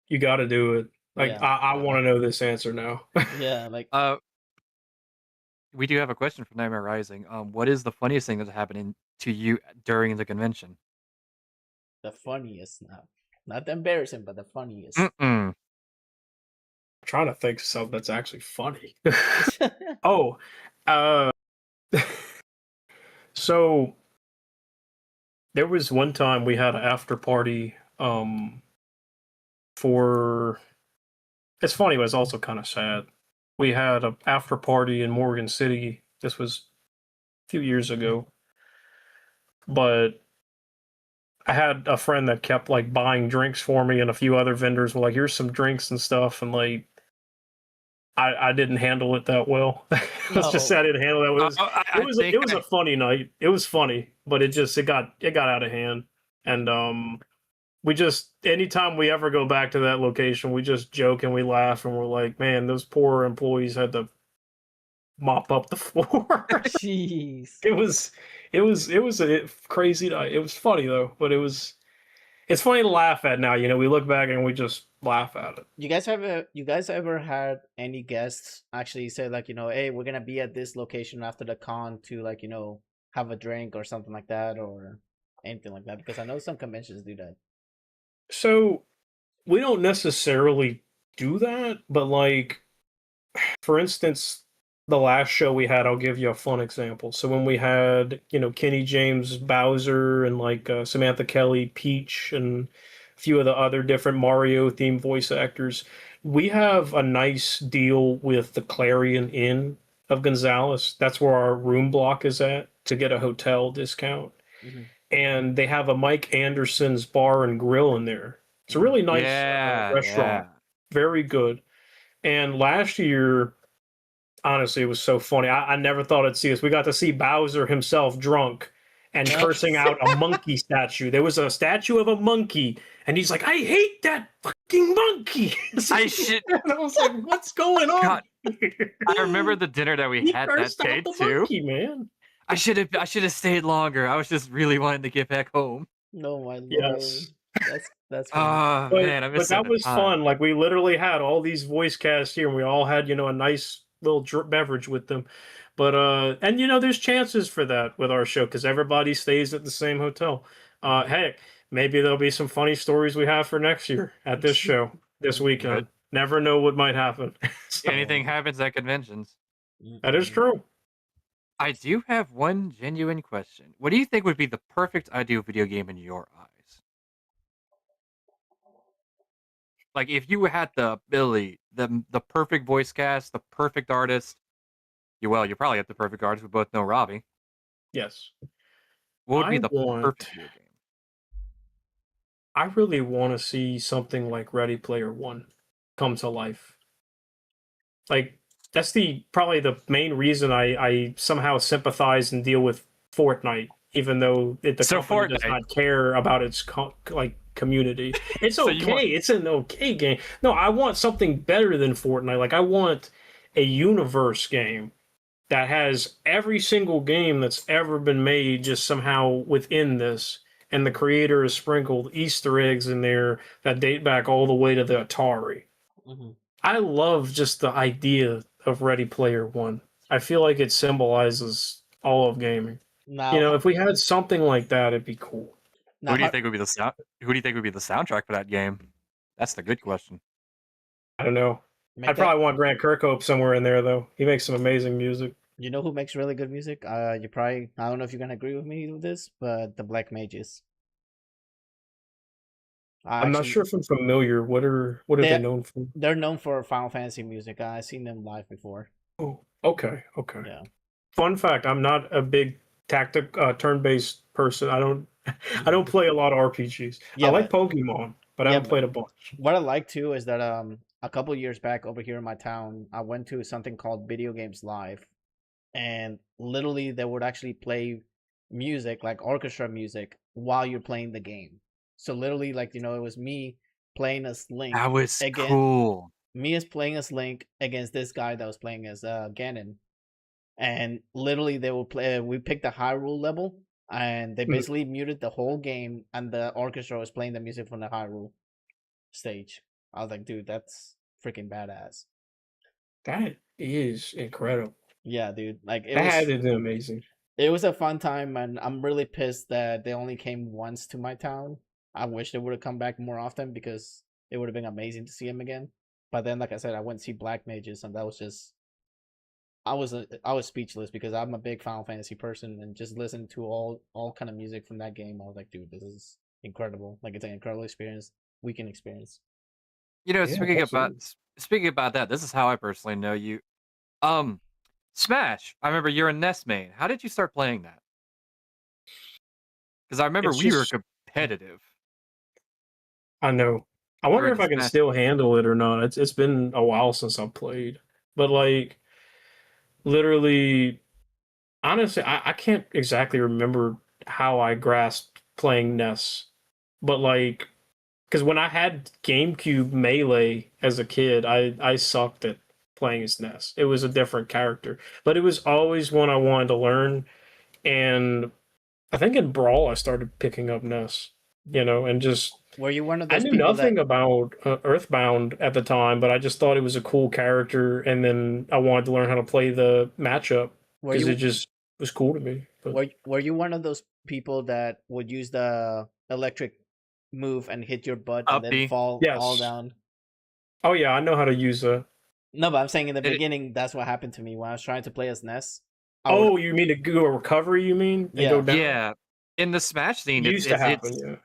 You got to do it. Like, Yeah. I want to know this answer now. Yeah, like We do have a question from Nightmare Rising. What is the funniest thing that's happening to you during the convention? the funniest, not the embarrassing, but the funniest. Mm-mm. I'm trying to think of something that's actually funny. Oh, so there was one time we had an after party for it's funny, but it's also kind of sad. We had an after party in Morgan City. This was a few years ago. But I had a friend that kept like buying drinks for me, and a few other vendors were like, "Here's some drinks and stuff," and like I didn't handle it that well. Let's just say I didn't handle that well. It was a funny night. It was funny, but it got out of hand. And we just anytime we ever go back to that location, we just joke and we laugh and we're like, man, those poor employees had to mop up the floor. Jeez. It was a crazy night. It was funny though, but it's funny to laugh at now. We look back and we just laugh at it. You guys ever had any guests actually say like, hey, we're gonna be at this location after the con to like, have a drink or something like that, or anything like that? Because I know some conventions do that. So we don't necessarily do that, but like, for instance, the last show we had, I'll give you a fun example. So when we had, Kenny James Bowser and like Samantha Kelly, Peach, and a few of the other different Mario themed voice actors, we have a nice deal with the Clarion Inn of Gonzales. That's where our room block is at to get a hotel discount. Mm-hmm. And they have a Mike Anderson's bar and grill in there. It's a really nice restaurant. Yeah. Very good. And last year, honestly, it was so funny. I never thought I'd see this. We got to see Bowser himself drunk and cursing out a monkey statue. There was a statue of a monkey, and he's like, "I hate that fucking monkey." I should. And I was like, "What's going on?" God. I remember the dinner that we had that day too. Monkey, man. I should have stayed longer. I was just really wanting to get back home. No, my lord. Yes. That's Oh man, I but that was fun. Like, we literally had all these voice casts here, and we all had a nice little beverage with them. But and there's chances for that with our show because everybody stays at the same hotel. Heck, maybe there'll be some funny stories we have for next year at this show this weekend. Never know what might happen. So, anything happens at conventions. That is true. I do have one genuine question. What do you think would be the perfect ideal video game in your eyes? Like, if you had the ability, the perfect voice cast, the perfect artist, you probably have the perfect artist. We both know Robbie. Yes. What would be the perfect video game? I really want to see something like Ready Player One come to life. Like, that's probably the main reason I somehow sympathize and deal with Fortnite, even though the company does not care about its community. It's okay. It's an okay game. No, I want something better than Fortnite. Like, I want a universe game that has every single game that's ever been made just somehow within this, and the creator has sprinkled Easter eggs in there that date back all the way to the Atari. Mm-hmm. I love just the idea of Ready Player One. I feel like it symbolizes all of gaming. Now, if we had something like that, it'd be cool. Now, Who do you think would be the sound? Who do you think would be the soundtrack for that game? That's the good question. I don't know. make I'd that- probably want Grant Kirkhope somewhere in there though. He makes some amazing music. You know who makes really good music? You probably, I don't know if you're gonna agree with me with this, but the Black Mages. I'm not sure if I'm familiar. What are They- they known for? They're known for Final Fantasy music. I've seen them live before. Oh, okay. Yeah. Fun fact: I'm not a big turn-based person. I don't play a lot of RPGs. Yeah, I like Pokemon, but I Yeah, haven't played a bunch. What I like too is that a couple years back over here in my town, I went to something called Video Games Live, and literally they would actually play music like orchestra music while you're playing the game. So literally, like it was me playing as Link. That was again. cool. Me as playing as Link against this guy that was playing as Ganon, and literally they will play. We picked the Hyrule level, and they basically muted the whole game, and the orchestra was playing the music from the Hyrule stage. I was like, dude, that's freaking badass. That is incredible. Yeah, dude. Like That is amazing. it was a fun time, and I'm really pissed that they only came once to my town. I wish they would have come back more often because it would have been amazing to see him again. But then, like I said, I went to see Black Mages, and that was just I was speechless because I'm a big Final Fantasy person, and just listening to all kind of music from that game, I was like, dude, this is incredible. Like it's an incredible experience, weekend experience. Yeah, absolutely. speaking about that, this is how I personally know you. Smash. I remember you're a NES main. How did you start playing that? Because I remember It's we were just- competitive. I know. I wonder During if I can Smash. still handle it or not. It's been a while since I've played, but like literally, honestly, I can't exactly remember how I grasped playing NES, but like, because when I had GameCube Melee as a kid, I sucked at playing as NES. It was a different character, but it was always one I wanted to learn, and I think in Brawl I started picking up NES, and just Were you one of I those knew people nothing that about Earthbound at the time, but I just thought it was a cool character, and then I wanted to learn how to play the matchup were because you it just was cool to me. But were you one of those people that would use the electric move and hit your butt and then Uppy. fall Yes. down? oh yeah, I know how to use a. No, but I'm saying in the Did it- beginning, that's what happened to me when I was trying to play as Ness. Oh, you mean to go a recovery? You mean and go down? Yeah. In the Smash scene, It it's used to happen. it's Yeah.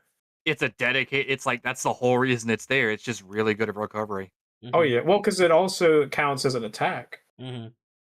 it's a dedicated. It's like that's the whole reason it's there. It's just really good at recovery. Oh yeah. Well, because it also counts as an attack. Mm-hmm.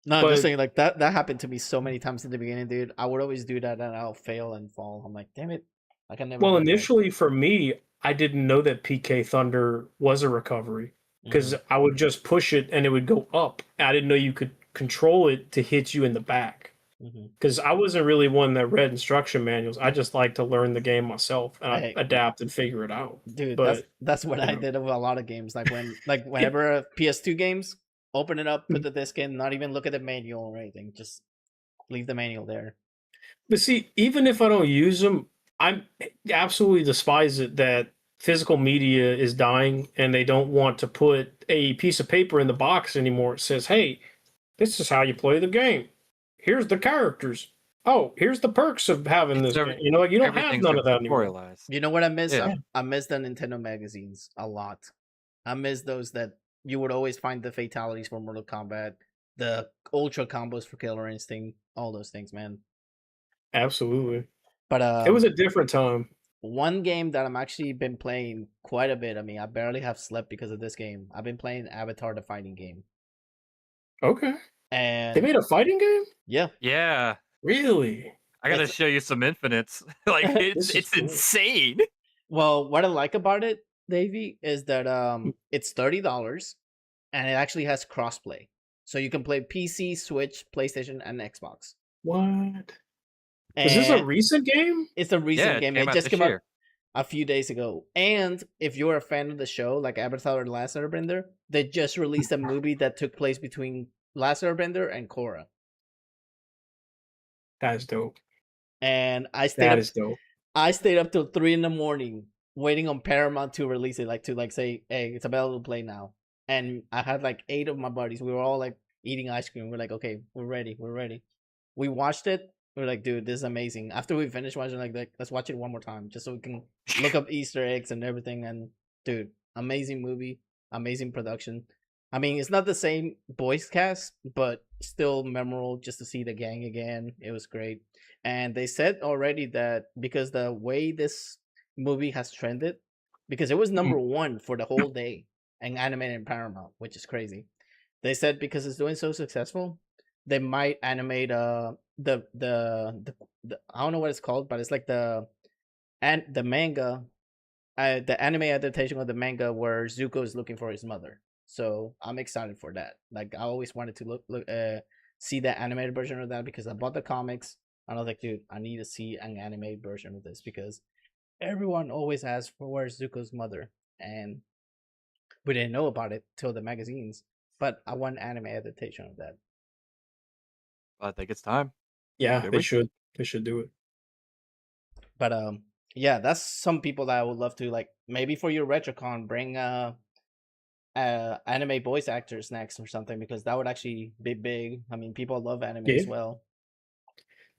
No, I'm But- just saying like that happened to me so many times in the beginning, dude. I would always do that and I'll fail and fall. I'm like, damn it, I can never. Well, get it right. initially for me, I didn't know that PK Thunder was a recovery because I would just push it and it would go up. I didn't know you could control it to hit you in the back. Mhm. Because I wasn't really one that read instruction manuals. I just like to learn the game myself and Hey. I adapt and figure it out. Dude, But, that's what I you know. did with a lot of games. Like whenever PS2 games, open it up, put the disc in, not even look at the manual or anything, just leave the manual there. But see, even if I don't use them, I absolutely despise it that physical media is dying and they don't want to put a piece of paper in the box anymore. It says, hey, this is how you play the game. Here's the characters. Oh, here's the perks of having this game. You don't have Everything's none of that anymore. tutorialized. You know what I miss? Yeah. I miss the Nintendo magazines a lot. I miss those that you would always find the fatalities for Mortal Kombat, the ultra combos for Killer Instinct, all those things, man. Absolutely. But It was a different time. one game that I'm actually been playing quite a bit. I mean, I barely have slept because of this game. I've been playing Avatar: The Fighting Game, Okay. and They made a fighting game? yeah, Yeah. Really? I gotta It's- show you some infinites. Like This is it's cool. insane. well, what I like about it, Davey, is that it's $30 and it actually has crossplay, so you can play PC, Switch, PlayStation, and Xbox. What? Is this a And recent game? it's a recent Yeah, it game. came It out just this came out year. a few days ago. And if you're a fan of the show, like Avatar: The Last Airbender, they just released a movie that took place between Last Airbender and Korra. That is dope. And I That is dope. stayed up till 3 a.m. waiting on Paramount to release it, like to say, hey, it's available to play now. And I had like 8 of my buddies. We were all like eating ice cream. We're like, okay, we're ready. We watched it. We're like, dude, this is amazing. After we finish watching, like, let's watch it one more time, just so we can look up Easter eggs and everything. And dude, amazing movie, amazing production. I mean, it's not the same voice cast, but still memorable just to see the gang again. It was great. And they said already that because the way this movie has trended, because it was number one for the whole day and animated in Paramount, which is crazy. They said because it's doing so successful, they might animate the I don't know what it's called, but it's like the manga, the anime adaptation of the manga where Zuko is looking for his mother. So I'm excited for that. Like I always wanted to see the animated version of that because I bought the comics and I was like, dude, I need to see an animated version of this because everyone always asks for where's Zuko's mother, and we didn't know about it till the magazines. But I want anime adaptation of that. I think it's time. Yeah, Did they we? should. They should do it. But yeah, that's some people that I would love to like. Maybe for your Retrocon, bring anime voice actors next or something because that would actually be big. I mean, people love anime as Yeah. well.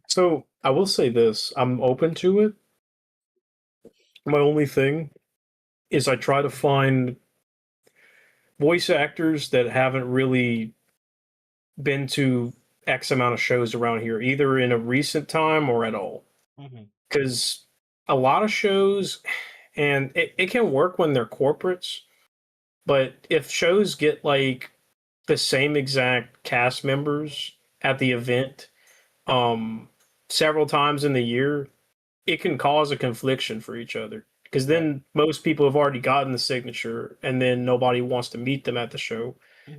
So I will say this: I'm open to it. My only thing is I try to find voice actors that haven't really been to X amount of shows around here, either in a recent time or at all. Because a lot of shows, and it can work when they're corporates, but if shows get like the same exact cast members at the event several times in the year, it can cause a confliction for each other. Because then most people have already gotten the signature, and then nobody wants to meet them at the show.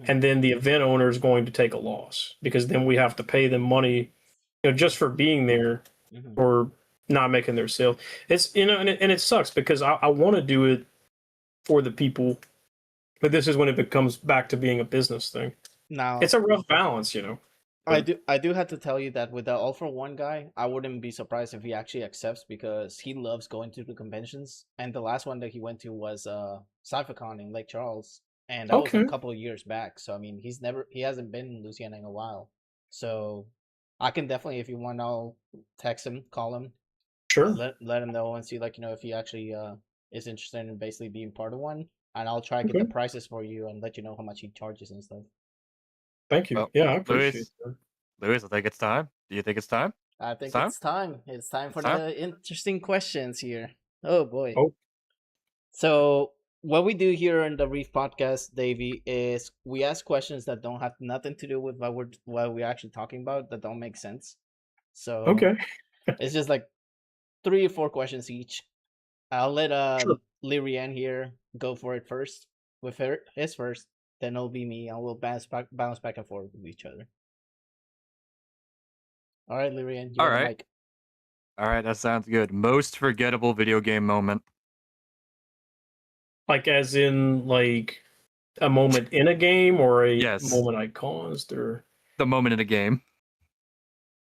And then the event owner is going to take a loss because then we have to pay them money, just for being there or not making their sale. It's and it sucks because I want to do it for the people, but this is when it becomes back to being a business thing. Now It's a rough balance, I do have to tell you that with the All for One guy, I wouldn't be surprised if he actually accepts because he loves going to the conventions. And the last one that he went to was Cyphercon in Lake Charles, and that was a couple of years back. So I mean, he hasn't been in Louisiana in a while. So I can definitely, if you want, I'll text him, call him, Sure. let him know and see if he actually is interested in basically being part of one, and I'll try to get the prices for you and let you know how much he charges and stuff. Thank you. Well, yeah, I appreciate that. Louis, I think it's time. Do you think it's time? I think it's time. It's time for the interesting questions here. Oh boy. Oh. So what we do here on the Reef podcast, Davey, is we ask questions that don't have nothing to do with what we're actually talking about, that don't make sense. So it's just like 3 or 4 questions each. I'll let Lirian here go for it first with his first. Then it'll be me, and we'll bounce back and forth with each other. All right, Lirian. All right. All right, that sounds good. Most forgettable video game moment. Like as in like a moment in a game or a Yes. moment I caused or the moment in a game.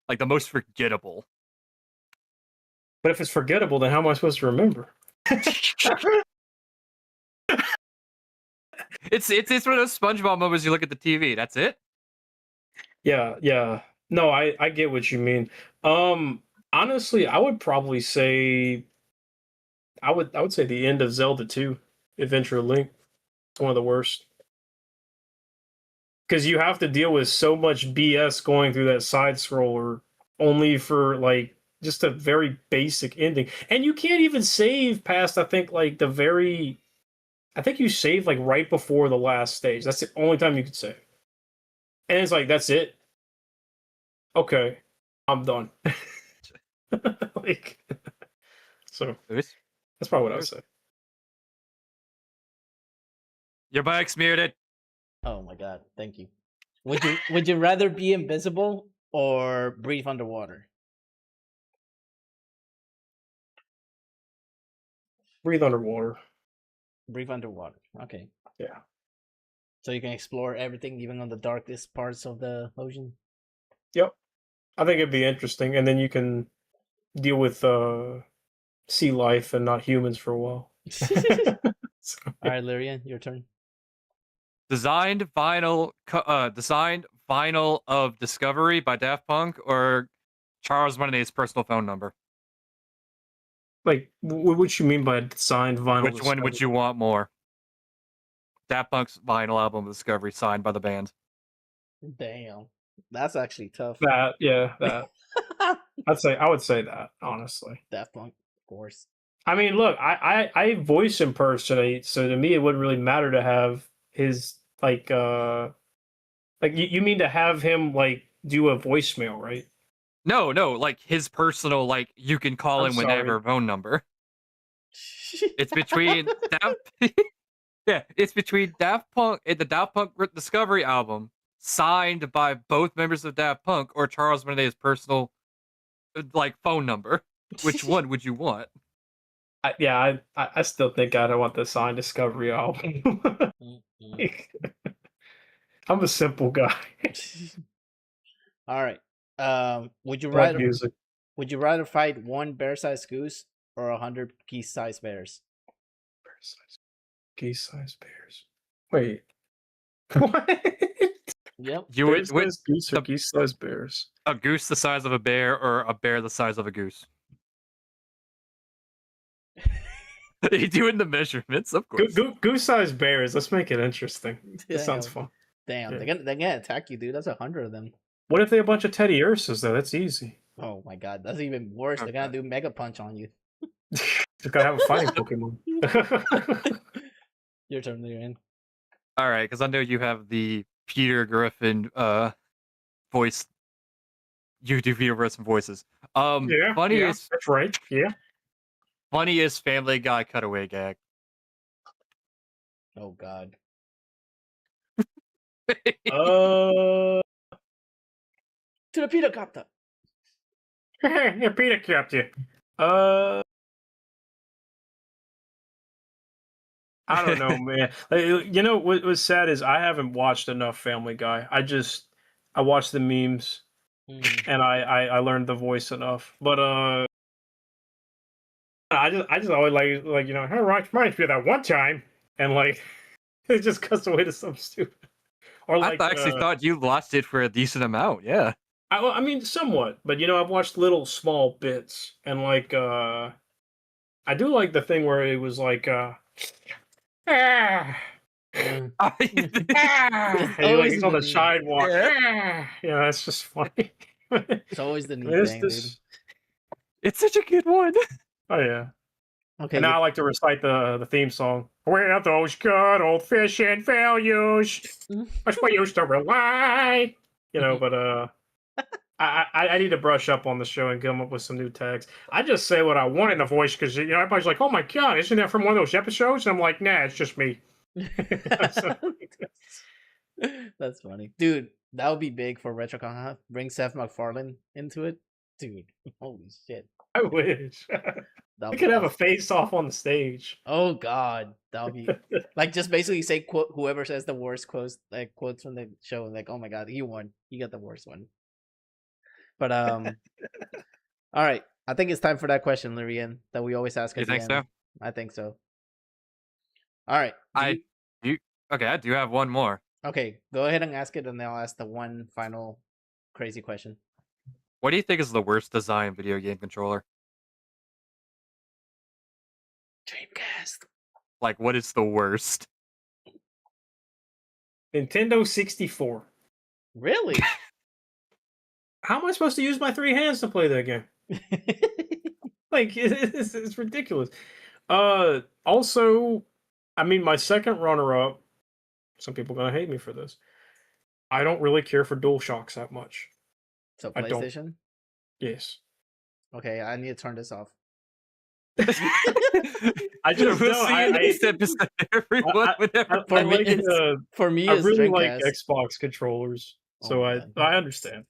Like the most forgettable. But if it's forgettable, then how am I supposed to remember? It's one of those SpongeBob moments you look at the TV. That's it. Yeah. No, I get what you mean. Honestly, I would probably say I would say the end of Zelda 2, Adventure Link. It's one of the worst. Because you have to deal with so much BS going through that side scroller only for like just a very basic ending. And you can't even save past, I think you save like right before the last stage. That's the only time you could save. And it's like, that's it. Okay, I'm done. So that's probably what I would say. Your bike's muted. Oh my god, thank you. Would you rather be invisible or breathe underwater? Breathe underwater. Breathe underwater. Okay. Yeah. So you can explore everything, even on the darkest parts of the ocean. Yep. I think it'd be interesting, and then you can deal with sea life and not humans for a while. All right, Lirian, your turn. Designed vinyl of Discovery by Daft Punk or Charles Martinet's personal phone number. Like, what you mean by signed vinyl? Which one would you want more? Daft Punk's vinyl album Discovery, signed by the band. Damn, that's actually tough. That I would say that, honestly. Daft Punk, of course. I mean, look, I voice impersonate, so to me it wouldn't really matter to have his like you mean to have him like do a voicemail, right? No, like his personal, like you can call him whenever phone number. It's between it's between Daft Punk and the Daft Punk Discovery album, signed by both members of Daft Punk, or Charles Martinet's personal like phone number. Which one would you want? I still think I don't want the signed Discovery album. I'm a simple guy. All right. Would you Like rather music. Would you rather fight one bear-sized goose or 100 geese-sized bears? Geese-sized bears. Wait. What? Yep. You would Geese or geese-sized bears? a goose the size of a bear or a bear the size of a goose? Are you doing the measurements? Of course. Goose-sized bears. Let's make it interesting. That sounds fun. Damn, Yeah. they're gonna attack you, dude. That's 100 of them. What if they're a bunch of Teddy Ursas, though? That's easy. Oh my god, that's even worse. They're gonna do Mega Punch on you. Just gotta have a fighting Pokemon. Your turn, you're in. All right, because I know you have the Peter Griffin voice. You do Peter Griffin voices. Funniest, that's right. Yeah. funniest Family Guy cutaway gag. Oh god. To the Peter Copter. Yeah, Peter kept you. I don't know, man. You know what was sad is I haven't watched enough Family Guy. I watched the memes and I learned the voice enough. But I just always like hey, reminds me of that one time, and like it just cuts away to something stupid. Or like I actually thought you watched it for a decent amount. Yeah. I mean, somewhat, but I've watched little small bits, and like I do like the thing where it was like and he's on the sidewalk. Yeah, that's just funny. It's always the neat thing, dude. It's such a good one. Oh yeah. Okay. And now I like to recite the theme song. Where those good old fishing values, which we used to rely. But I need to brush up on the show and come up with some new tags. I just say what I want in the voice because everybody's like, "Oh my god, isn't that from one of those episodes?" And I'm like, "Nah, it's just me." That's funny, dude. That would be big for Retrocon. Huh? Bring Seth MacFarlane into it, dude. Holy shit! I wish we could have a face-off on the stage. Oh god, that would be like just basically say quote whoever says the worst quotes from the show. Like, oh my god, he won. He got the worst one. But all right. I think it's time for that question, Lirian, that we always ask. You think so? I think so. All right. Okay, I do have one more. Okay, go ahead and ask it, and then I'll ask the one final crazy question. What do you think is the worst design video game controller? Dreamcast. Like, what is the worst? Nintendo 64. Really? How am I supposed to use my three hands to play that game? Like, it's ridiculous. Also, I mean, my second runner-up, some people are going to hate me for this. I don't really care for DualShocks that much. So PlayStation? Yes. Okay, I need to turn this off. I just for me, I really like Dreamcast. Xbox controllers, so I understand.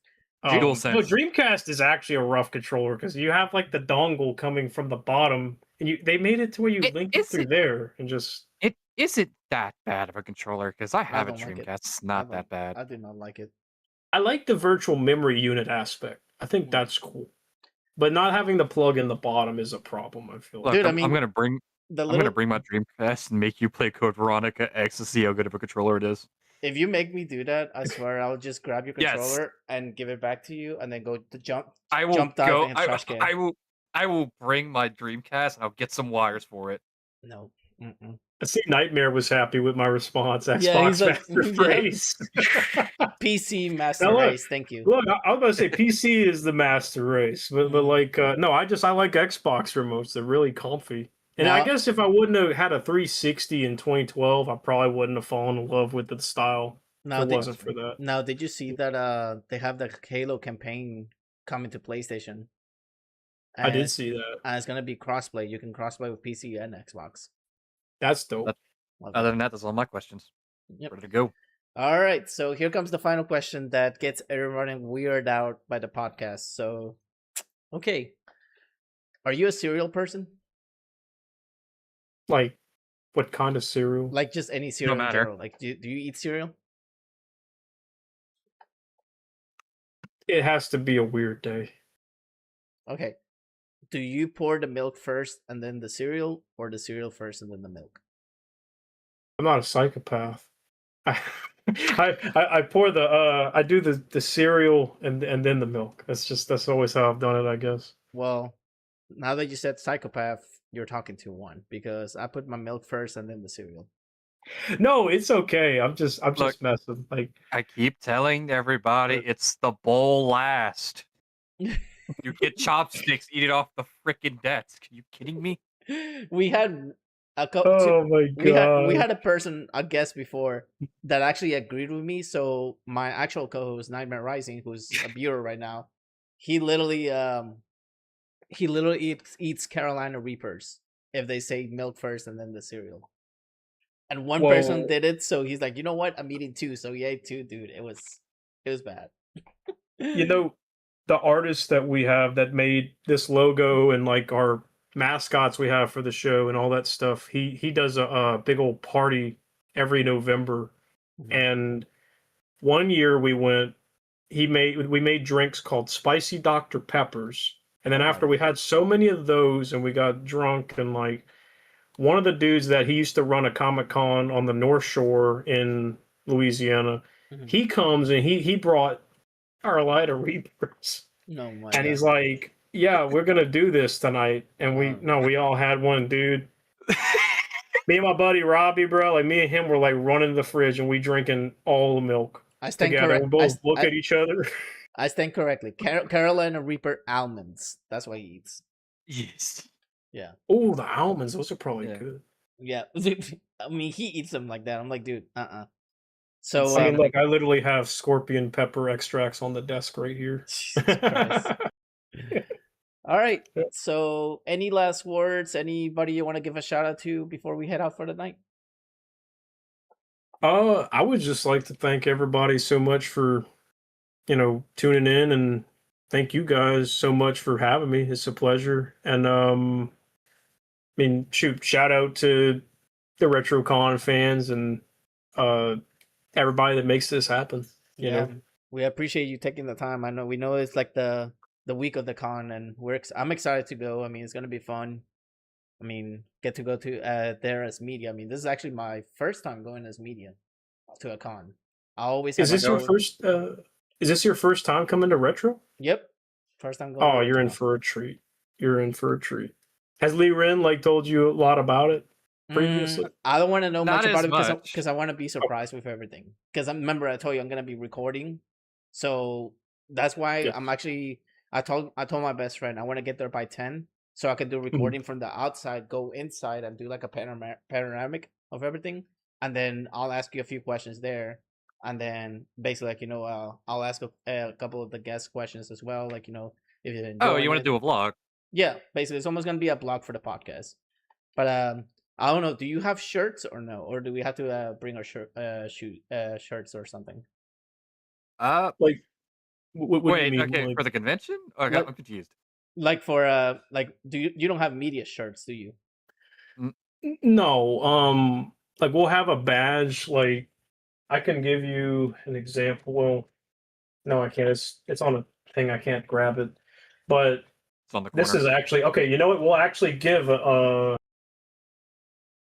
DualSense. No, Dreamcast is actually a rough controller because you have like the dongle coming from the bottom, and they made it to where you link it through there and just. It isn't that bad of a controller because I have a don't like it. Dreamcast. It's not that bad. I do not like it. I like the virtual memory unit aspect. I think that's cool, but not having the plug in the bottom is a problem. I feel. Look, Like. Dude, I'm gonna bring my Dreamcast and make you play Code Veronica X to see how good of a controller it is. If you make me do that, I swear I'll just grab your Yes. controller and give it back to you, and then go to jump I will jump dive go. in a trash can. I will bring my Dreamcast and I'll get some wires for it. No. Mm-mm. I see Nightmare was happy with my response. Xbox Yeah, he's like, Master yeah. Race. PC Master Now, look, Race. Thank you. Look, I was going to say PC is the master race, but like no, I like Xbox remotes. They're really comfy. And I Now- guess if I wouldn't have had a 360 in 2012, I probably wouldn't have fallen in love with the style. Now, If it wasn't for that. Now, did you see that they have the Halo campaign coming to PlayStation? I did it's- see that. And it's gonna be crossplay. You can crossplay with PC and Xbox. That's dope. Okay. Other than that, that's all my questions. Yep. Ready to go. All right, so here comes the final question that gets everyone weirded out by the podcast. So, okay, are you a cereal person? Like, what kind of cereal? Like just any cereal in matter. general? Like, do you eat cereal? It has to be a weird day. Okay. Do you pour the milk first and then the cereal, or the cereal first and then the milk? I'm not a psychopath. I pour I do the cereal and then the milk. That's always how I've done it, I guess. Well, now that you said psychopath, you're talking to one, because I put my milk first and then the cereal. No, it's okay. I'm just Look. messing. Like, I keep telling everybody it's the bowl last. You get chopsticks, eat it off the freaking desk. Are you kidding me? We had a couple. oh my god. We had a person, a guest before, that actually agreed with me. So my actual co-host, Nightmare Rising, who's a viewer right now, he literally eats Carolina Reapers if they say milk first and then the cereal. And one person Whoa. did it, so he's like, you know what? I'm eating two, so he ate two, dude. It was bad. You know, the artists that we have that made this logo and like our mascots we have for the show and all that stuff, he does a big old party every November. And one year we made drinks called Spicy Dr. Peppers. And then after we had so many of those and we got drunk, and like one of the dudes that he used to run a Comic-Con on the North Shore in Louisiana, he comes and he brought Carolina Reapers. No, my And God. he's like, yeah, we're going to do this tonight. And we all had one, dude. Me and my buddy Robbie, bro, like me and him were like running to the fridge and we drinking all the milk I stand together. correct. We both look at each other. I stand correctly. Carolina Reaper almonds. That's what he eats. Yes. Yeah. Oh, the almonds, those are probably Yeah. good. Yeah. I mean, he eats them like that. I'm like, dude, So, I mean, look, I literally have scorpion pepper extracts on the desk right here. Jesus Christ. All right. So, any last words? Anybody you want to give a shout out to before we head out for the night? I would just like to thank everybody so much for, tuning in, and thank you guys so much for having me. It's a pleasure. And I mean, shout out to the Retrocon fans and everybody that makes this happen. You know? We appreciate you taking the time. We know it's like the week of the con, and I'm excited to go. I mean, it's gonna be fun. I mean, get to go to there as media. I mean, this is actually my first time going as media to a con. I always Is this your first? Is this your first time coming to Retro? Yep, first time going. Oh, to you're in Retro. for a treat. You're in for a treat. Has Lee Ren told you a lot about it previously? I don't want to know Not much about as it much. because I want to be surprised with everything. Because remember, I told you I'm gonna be recording, so that's why Yeah. I'm actually. I told my best friend I want to get there by 10, so I can do recording from the outside, go inside, and do like a panoramic of everything, and then I'll ask you a few questions there, and then basically I'll ask a couple of the guest questions as well, if you Oh, you want want to do a vlog? Yeah, basically it's almost gonna be a blog for the podcast. But I don't know. Do you have shirts or no, or do we have to bring our shirts or something? Like, what do you Wait, mean? okay, Like, for the convention? Okay, Like- I'm confused. Like for do you don't have media shirts, do you? no, like we'll have a badge. Like, I can give you an example. Well, no, I can't. It's on a thing. I can't grab it. But It's on the corner. this is actually okay. You know what? We'll actually give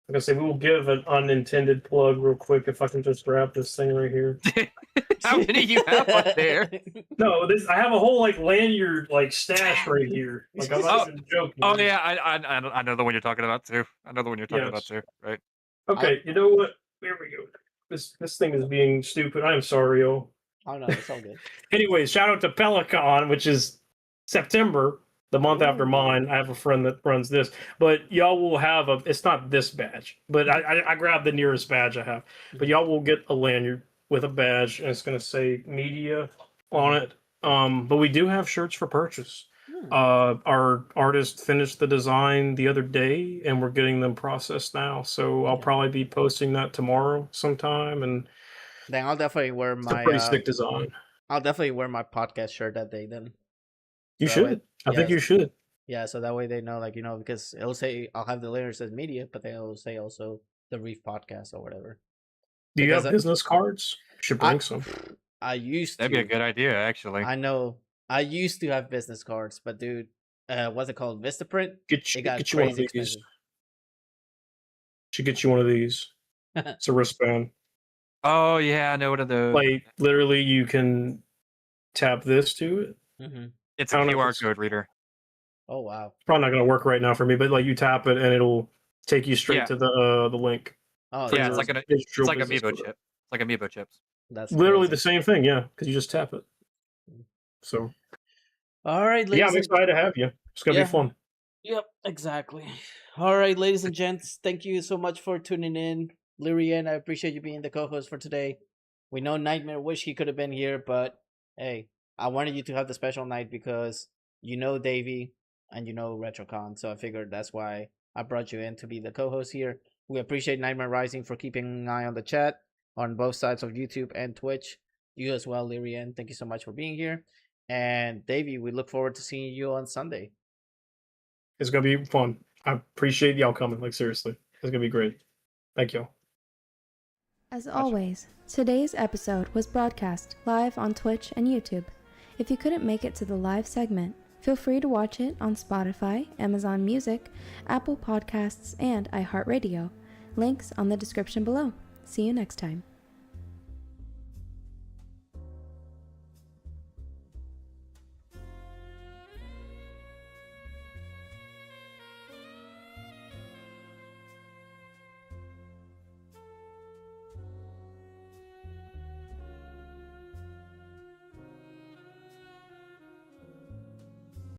Like I say, we will give an unintended plug real quick if I can just grab this thing right here. How many you have up there? No, I have a whole like lanyard like stash right here. Like I'm not even joking. Oh yeah, I know the one you're talking about too. I know the one you're talking about too. Right. Okay, you know what? There we go. This thing is being stupid. I'm sorry, y'all. Oh no, it's all good. Anyways, shout out to Pelicon, which is September, the month after mine. I have a friend that runs this, but y'all will have it's not this badge, but I grabbed the nearest badge I have. But y'all will get a lanyard with a badge, and it's going to say media on it. But we do have shirts for purchase. Our artist finished the design the other day, and we're getting them processed now. So I'll probably be posting that tomorrow sometime, and then I'll definitely wear my pretty sick design. I'll definitely wear my podcast shirt that day then. You should. I think you should. Yeah, so that way they know, like, because it'll say I'll have the lyrics as media, but they'll say also the Reef podcast or whatever. Do you have business cards? You should bring some. I used to. That'd be a good idea, actually. I know. I used to have business cards, but dude, what's it called? Vistaprint? Get you one of these. Expensive. Should get you one of these. It's a wristband. Oh yeah, I know one of those. Like literally, you can tap this to it. Mm-hmm. It's a QR code reader. Oh wow! It's probably not going to work right now for me, but like you tap it and it'll take you straight to the link. Oh yeah, it's like Amiibo chip. It's like Amiibo chips. That's literally the same thing, yeah, because you just tap it. So, all right, ladies. Yeah, I'm excited to have you. It's gonna be fun. Yep, exactly. All right, ladies and gents, thank you so much for tuning in. Lyrian, I appreciate you being the co-host for today. We know Nightmare wish he could have been here, but hey, I wanted you to have the special night because you know Davey and you know Retrocon, so I figured that's why I brought you in to be the co-host here. We appreciate Nightmare Rising for keeping an eye on the chat on both sides of YouTube and Twitch. You as well, Lyrian. Thank you so much for being here. And Davey, we look forward to seeing you on Sunday. It's gonna be fun. I appreciate y'all coming. Like seriously, it's gonna be great. Thank y'all. As always, today's episode was broadcast live on Twitch and YouTube. If you couldn't make it to the live segment, feel free to watch it on Spotify, Amazon Music, Apple Podcasts, and IHeart Radio. Links on the description below. See you next time.